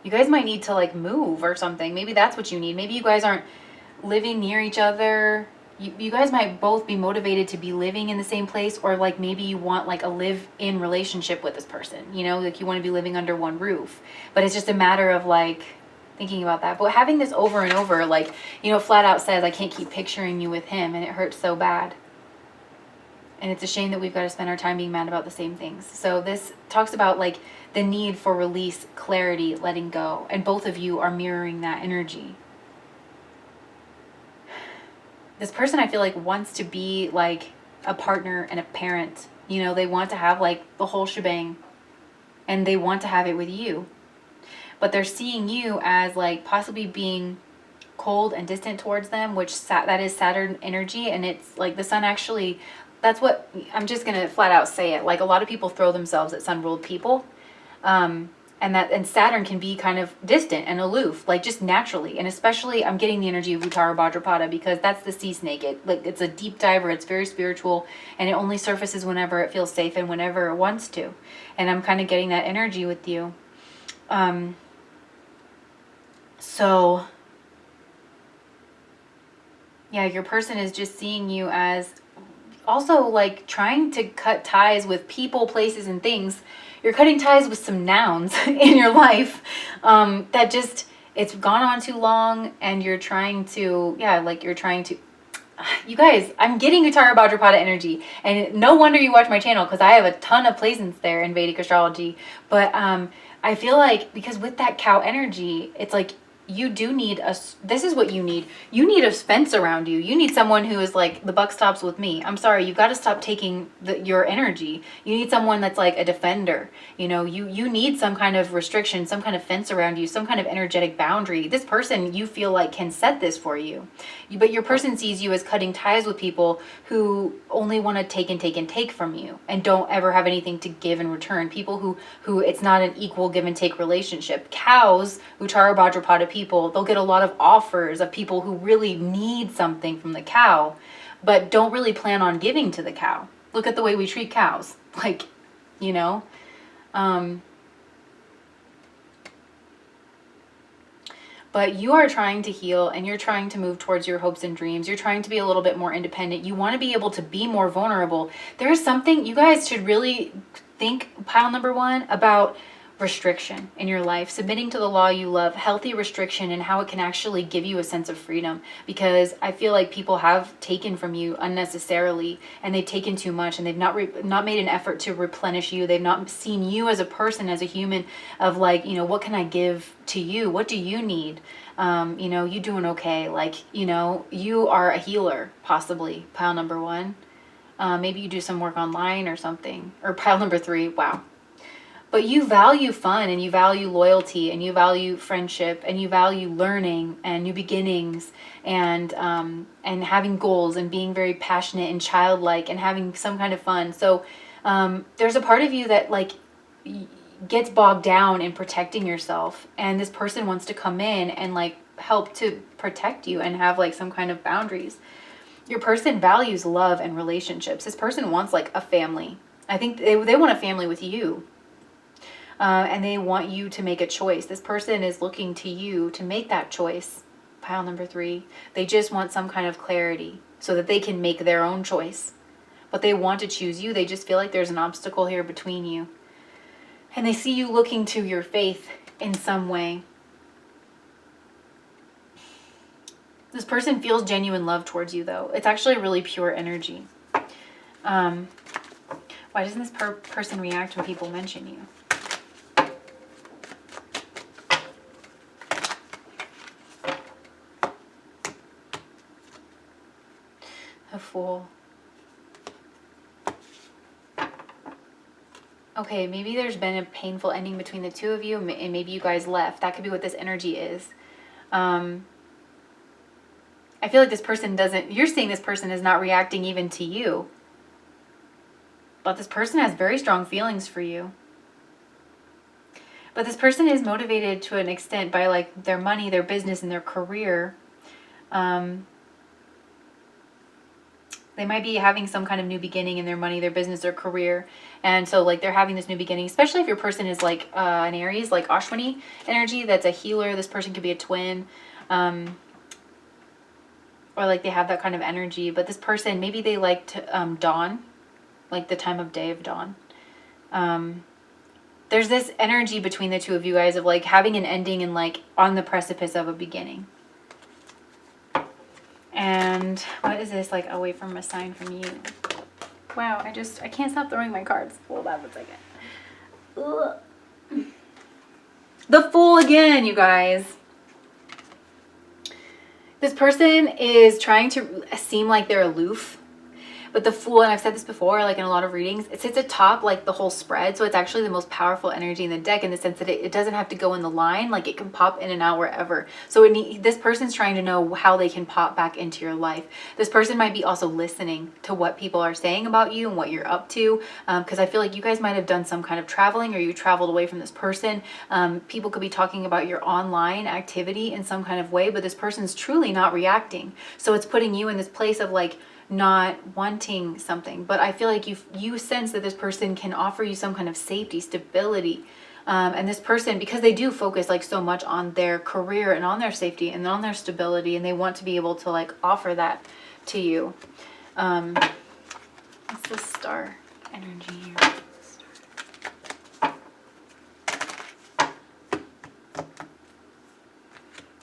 you guys might need to like move or something. Maybe that's what you need. Maybe you guys aren't living near each other. You guys might both be motivated to be living in the same place, or like maybe you want like a live-in relationship with this person, you know, like you want to be living under one roof. But it's just a matter of like thinking about that. But having this over and over, like, you know, flat out says, I can't keep picturing you with him, and it hurts so bad. And it's a shame that we've got to spend our time being mad about the same things. So this talks about like the need for release, clarity, letting go. And both of you are mirroring that energy. This person, I feel like, wants to be like a partner and a parent. You know, they want to have like the whole shebang, and they want to have it with you. But they're seeing you as like possibly being cold and distant towards them, which that is Saturn energy. And it's like the sun actually, that's what, I'm just going to flat out say it. Like, a lot of people throw themselves at sun-ruled people. And Saturn can be kind of distant and aloof, like just naturally. And especially, I'm getting the energy of Uttara Bhadrapada, because that's the sea snake. It's a deep diver. It's very spiritual, and it only surfaces whenever it feels safe and whenever it wants to. And I'm kind of getting that energy with you. So yeah, your person is just seeing you as also like trying to cut ties with people, places, and things. You're cutting ties with some nouns in your life that just, it's gone on too long, and you're trying to, you guys, I'm getting Uttara Bhadrapada energy, and no wonder you watch my channel, because I have a ton of placements there in Vedic Astrology. But I feel like, because with that cow energy, it's like, you do need this is what you need. You need a fence around you. You need someone who is like, the buck stops with me. I'm sorry, you've got to stop taking your energy. You need someone that's like a defender. You know, you need some kind of restriction, some kind of fence around you, some kind of energetic boundary. This person, you feel like, can set this for you. But your person sees you as cutting ties with people who only want to take and take and take from you, and don't ever have anything to give in return. People who it's not an equal give and take relationship. Cows, Uttara Bhadrapada people, they'll get a lot of offers of people who really need something from the cow, but don't really plan on giving to the cow. Look at the way we treat cows. Like, you know, but you are trying to heal, and you're trying to move towards your hopes and dreams. You're trying to be a little bit more independent. You want to be able to be more vulnerable. There's something you guys should really think, pile number one, about restriction in your life, submitting to the law you love, healthy restriction, and how it can actually give you a sense of freedom. Because I feel like people have taken from you unnecessarily, and they've taken too much, and they've not made an effort to replenish you. They've not seen you as a person, as a human, of like, you know, what can I give to you? What do you need? You know, you doing okay? Like, you know, you are a healer, possibly, pile number one. Maybe you do some work online or something. Or pile number three, wow. But you value fun, and you value loyalty, and you value friendship, and you value learning and new beginnings, and having goals, and being very passionate and childlike, and having some kind of fun. So there's a part of you that like gets bogged down in protecting yourself, and this person wants to come in and like help to protect you and have like some kind of boundaries. Your person values love and relationships. This person wants like a family. I think they want a family with you. And they want you to make a choice. This person is looking to you to make that choice. Pile number three. They just want some kind of clarity so that they can make their own choice. But they want to choose you. They just feel like there's an obstacle here between you. And they see you looking to your faith in some way. This person feels genuine love towards you, though. It's actually a really pure energy. Why doesn't this person react when people mention you? A Fool. Okay, maybe there's been a painful ending between the two of you, and maybe you guys left. That could be what this energy is. I feel like this person doesn't, you're seeing this person is not reacting even to you. But this person has very strong feelings for you. But this person is motivated to an extent by like their money, their business, and their career. They might be having some kind of new beginning in their money, their business, their career. And so like they're having this new beginning, especially if your person is like an Aries, like Ashwini energy, that's a healer. This person could be a twin. Or like they have that kind of energy. But this person, maybe they like to dawn, like the time of day of dawn. There's this energy between the two of you guys of like having an ending and like on the precipice of a beginning. And what is this like away from a sign from you? Wow, I can't stop throwing my cards. Hold on a second. Ugh. The Fool again, you guys. This person is trying to seem like they're aloof. But the Fool, and I've said this before, like in a lot of readings, it sits atop like the whole spread. So it's actually the most powerful energy in the deck in the sense that it doesn't have to go in the line. Like it can pop in and out wherever. So this person's trying to know how they can pop back into your life. This person might be also listening to what people are saying about you and what you're up to. Because I feel like you guys might have done some kind of traveling or you traveled away from this person. People could be talking about your online activity in some kind of way, but this person's truly not reacting. So it's putting you in this place of like, not wanting something, but I feel like you sense that this person can offer you some kind of safety, stability, and this person, because they do focus like so much on their career and on their safety and on their stability, and they want to be able to like offer that to you. What's the star energy here?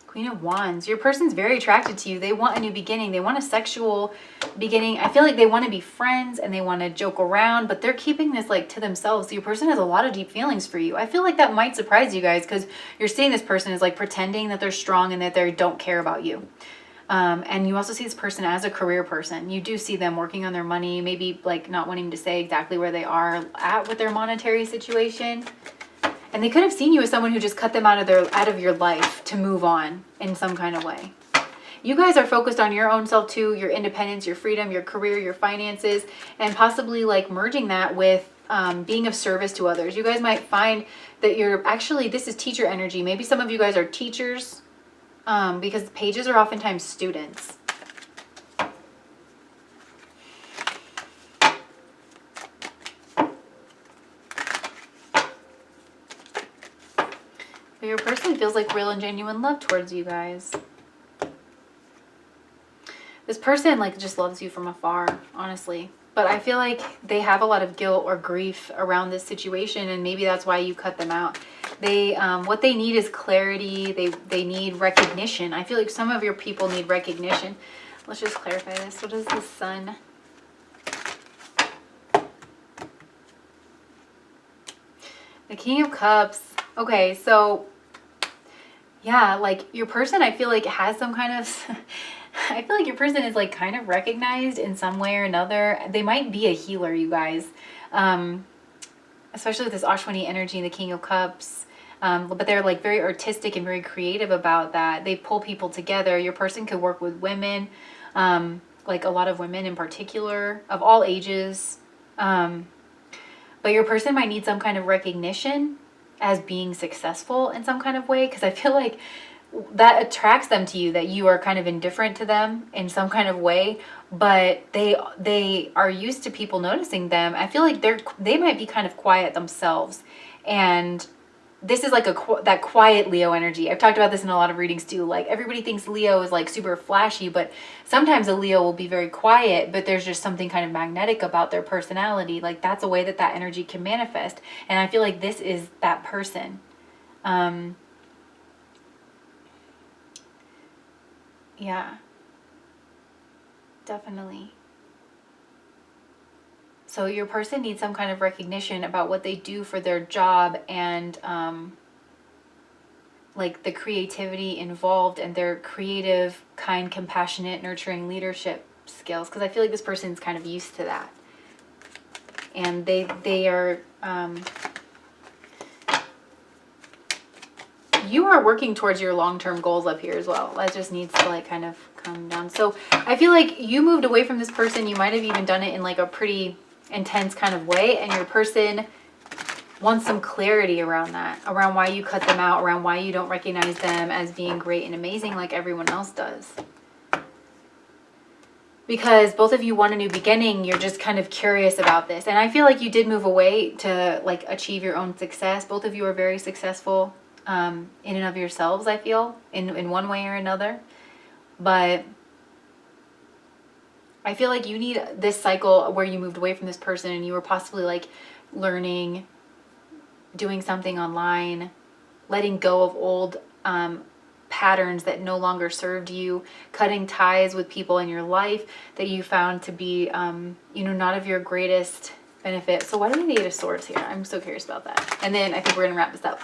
Queen of Wands. Your person's very attracted to you. They want a new beginning. They want a sexual beginning. I feel like they want to be friends and they want to joke around, but they're keeping this like to themselves. Your person has a lot of deep feelings for you. I feel like that might surprise you guys because you're seeing this person as like pretending that they're strong and that they don't care about you. And you also see this person as a career person. You do see them working on their money, maybe like not wanting to say exactly where they are at with their monetary situation. And they could have seen you as someone who just cut them out of your life to move on in some kind of way. You guys are focused on your own self too, your independence, your freedom, your career, your finances, and possibly like merging that with being of service to others. You guys might find that this is teacher energy. Maybe some of you guys are teachers because pages are oftentimes students. But your person feels like real and genuine love towards you guys. This person like just loves you from afar, honestly. But I feel like they have a lot of guilt or grief around this situation, and maybe that's why you cut them out. They what they need is clarity. They need recognition. I feel like some of your people need recognition. Let's just clarify this. What is the Sun? The King of Cups. Okay, so yeah, like your person, I feel like has some kind of, I feel like your person is like kind of recognized in some way or another. They might be a healer, you guys, especially with this Ashwini energy and the King of Cups. But they're like very artistic and very creative about that. They pull people together. Your person could work with women, like a lot of women in particular, of all ages. But your person might need some kind of recognition as being successful in some kind of way, because I feel like that attracts them to you, that you are kind of indifferent to them in some kind of way, but they are used to people noticing them. I feel like they might be kind of quiet themselves, and this is like that quiet Leo energy. I've talked about this in a lot of readings too. Like everybody thinks Leo is like super flashy, but sometimes a Leo will be very quiet, but there's just something kind of magnetic about their personality. Like that's a way that energy can manifest. And I feel like this is that person. Yeah, definitely. So your person needs some kind of recognition about what they do for their job and like the creativity involved and their creative, kind, compassionate, nurturing leadership skills. Because I feel like this person's kind of used to that. And they are... you are working towards your long-term goals up here as well. That just needs to like kind of come down. So I feel like you moved away from this person. You might have even done it in like a pretty intense kind of way, and your person want some clarity around that, around why you cut them out, around why you don't recognize them as being great and amazing like everyone else does. Because both of you want a new beginning, you're just kind of curious about this. And I feel like you did move away to like achieve your own success. Both of you are very successful in and of yourselves, I feel, in one way or another. But I feel like you need this cycle where you moved away from this person and you were possibly like learning, doing something online, letting go of old patterns that no longer served you, cutting ties with people in your life that you found to be, you know, not of your greatest benefit. So why do we need the Eight of Swords here? I'm so curious about that. And then I think we're going to wrap this up.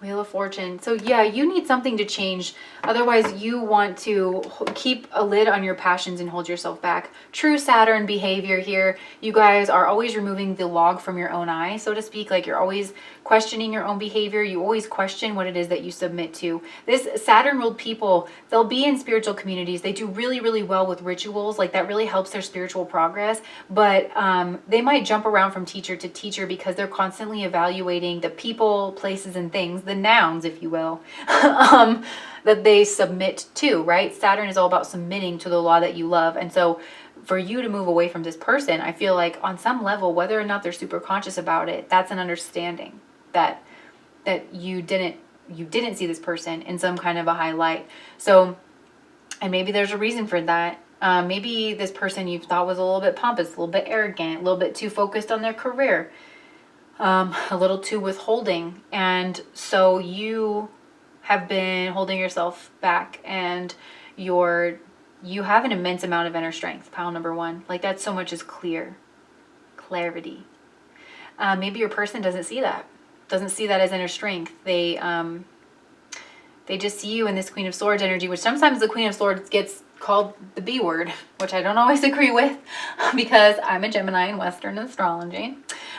Wheel of Fortune. So yeah, you need something to change. Otherwise, you want to keep a lid on your passions and hold yourself back. True Saturn behavior here. You guys are always removing the log from your own eye, so to speak. Like you're always questioning your own behavior. You always question what it is that you submit to. This Saturn ruled people, they'll be in spiritual communities. They do really, really well with rituals. Like that really helps their spiritual progress. But they might jump around from teacher to teacher because they're constantly evaluating the people, places, and things, the nouns, if you will, that they submit to, right? Saturn is all about submitting to the law that you love. And so for you to move away from this person, I feel like on some level, whether or not they're super conscious about it, that's an understanding that you didn't see this person in some kind of a high light. So, and maybe there's a reason for that. Maybe this person you thought was a little bit pompous, a little bit arrogant, a little bit too focused on their career, a little too withholding. And so you have been holding yourself back, and you have an immense amount of inner strength, pile number one. Like that so much is clarity. Maybe your person doesn't see that as inner strength. They just see you in this Queen of Swords energy, which sometimes the Queen of Swords gets called the B word, which I don't always agree with because I'm a Gemini in Western astrology.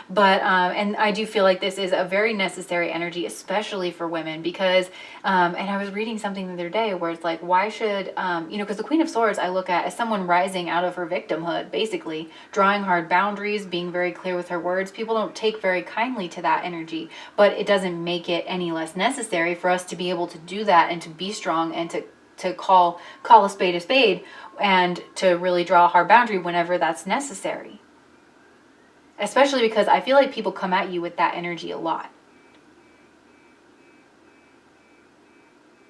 But, and I do feel like this is a very necessary energy, especially for women, because, and I was reading something the other day where it's like, why should, you know, because the Queen of Swords I look at as someone rising out of her victimhood, basically drawing hard boundaries, being very clear with her words. People don't take very kindly to that energy, but it doesn't make it any less necessary for us to be able to do that and to be strong and to call a spade and to really draw a hard boundary whenever that's necessary. Especially because I feel like people come at you with that energy a lot.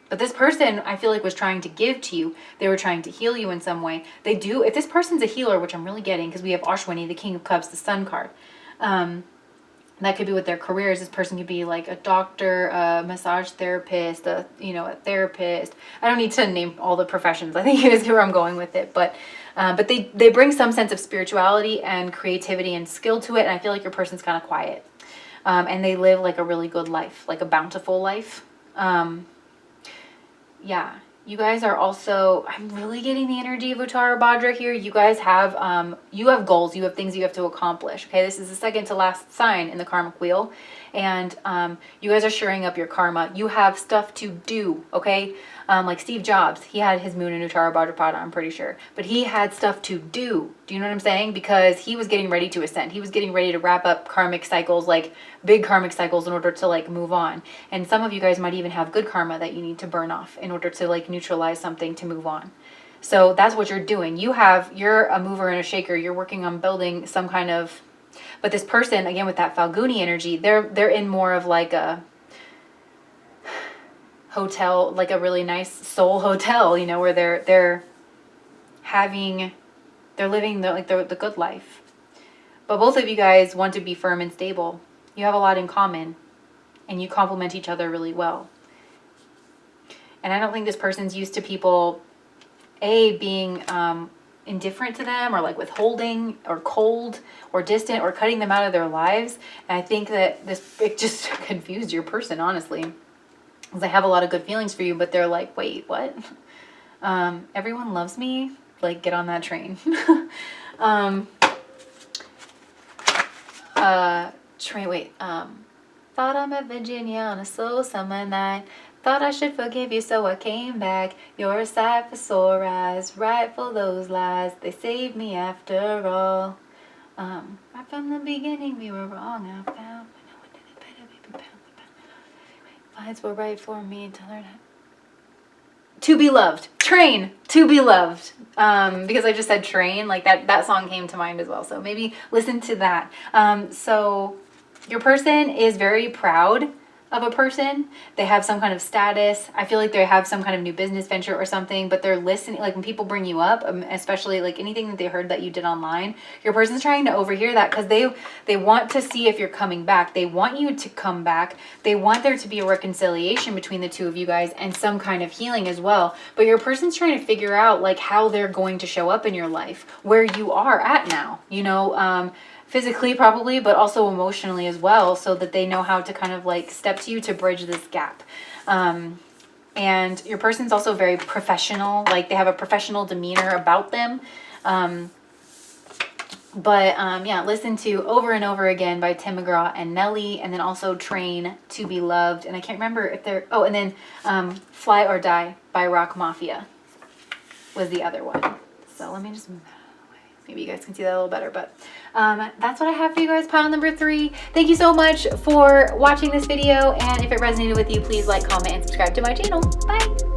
But this person, I feel like, was trying to give to you. They were trying to heal you in some way. They do. If this person's a healer, which I'm really getting, because we have Ashwini, the King of Cups, the Sun card. That could be with their careers. This person could be like a doctor, a massage therapist, a therapist. I don't need to name all the professions. I think you guys get where I'm going with it. But they bring some sense of spirituality and creativity and skill to it. And I feel like your person's kind of quiet. And they live like a really good life, like a bountiful life. Yeah. You guys are also, I'm really getting the energy of Uttara Bhadra here. You guys have, you have goals. You have things you have to accomplish. Okay, this is the second to last sign in the karmic wheel. And you guys are shoring up your karma. You have stuff to do, okay? Like Steve Jobs, he had his moon in Uttara Bhadrapada, I'm pretty sure. But he had stuff to do. Do you know what I'm saying? Because he was getting ready to ascend. He was getting ready to wrap up karmic cycles, like big karmic cycles, in order to like move on. And some of you guys might even have good karma that you need to burn off in order to like neutralize something to move on. So that's what you're doing. You're a mover and a shaker. You're working on building some kind of, but this person, again, with that Falguni energy, they're in more of like a hotel, like a really nice soul hotel, you know, where they're living the good life. But both of you guys want to be firm and stable. You have a lot in common, and you complement each other really well. And I don't think this person's used to people being indifferent to them, or like withholding, or cold, or distant, or cutting them out of their lives. And I think that it just confused your person, honestly. Because I have a lot of good feelings for you, but they're like, wait, what? Everyone loves me? Like, get on that train. Thought I met Virginia on a slow summer night. Thought I should forgive you, so I came back. You're a sight for sore eyes, right for those lies. They saved me after all. Right from the beginning, we were wrong. I found lines were right for me to learn how. To be loved. Train. To be loved. Because I just said train, like that song came to mind as well. So maybe listen to that. So your person is very proud of a person. They have some kind of status. I feel like they have some kind of new business venture or something, but they're listening. Like when people bring you up, especially like anything that they heard that you did online, your person's trying to overhear that because they want to see if you're coming back. They want you to come back. They want there to be a reconciliation between the two of you guys and some kind of healing as well. But your person's trying to figure out like how they're going to show up in your life, where you are at now, you know, physically probably, but also emotionally as well, so that they know how to kind of like step to you to bridge this gap. And your person's also very professional, like they have a professional demeanor about them. Yeah, listen to Over and Over Again by Tim McGraw and Nelly, and then also Train, To Be Loved, and I can't remember if they're, and then Fly or Die by Rock Mafia was the other one. So let me just move that out of the way. Maybe you guys can see that a little better, but that's what I have for you guys, pile number 3. Thank you so much for watching this video, and if it resonated with you, please like, comment, and subscribe to my channel. Bye!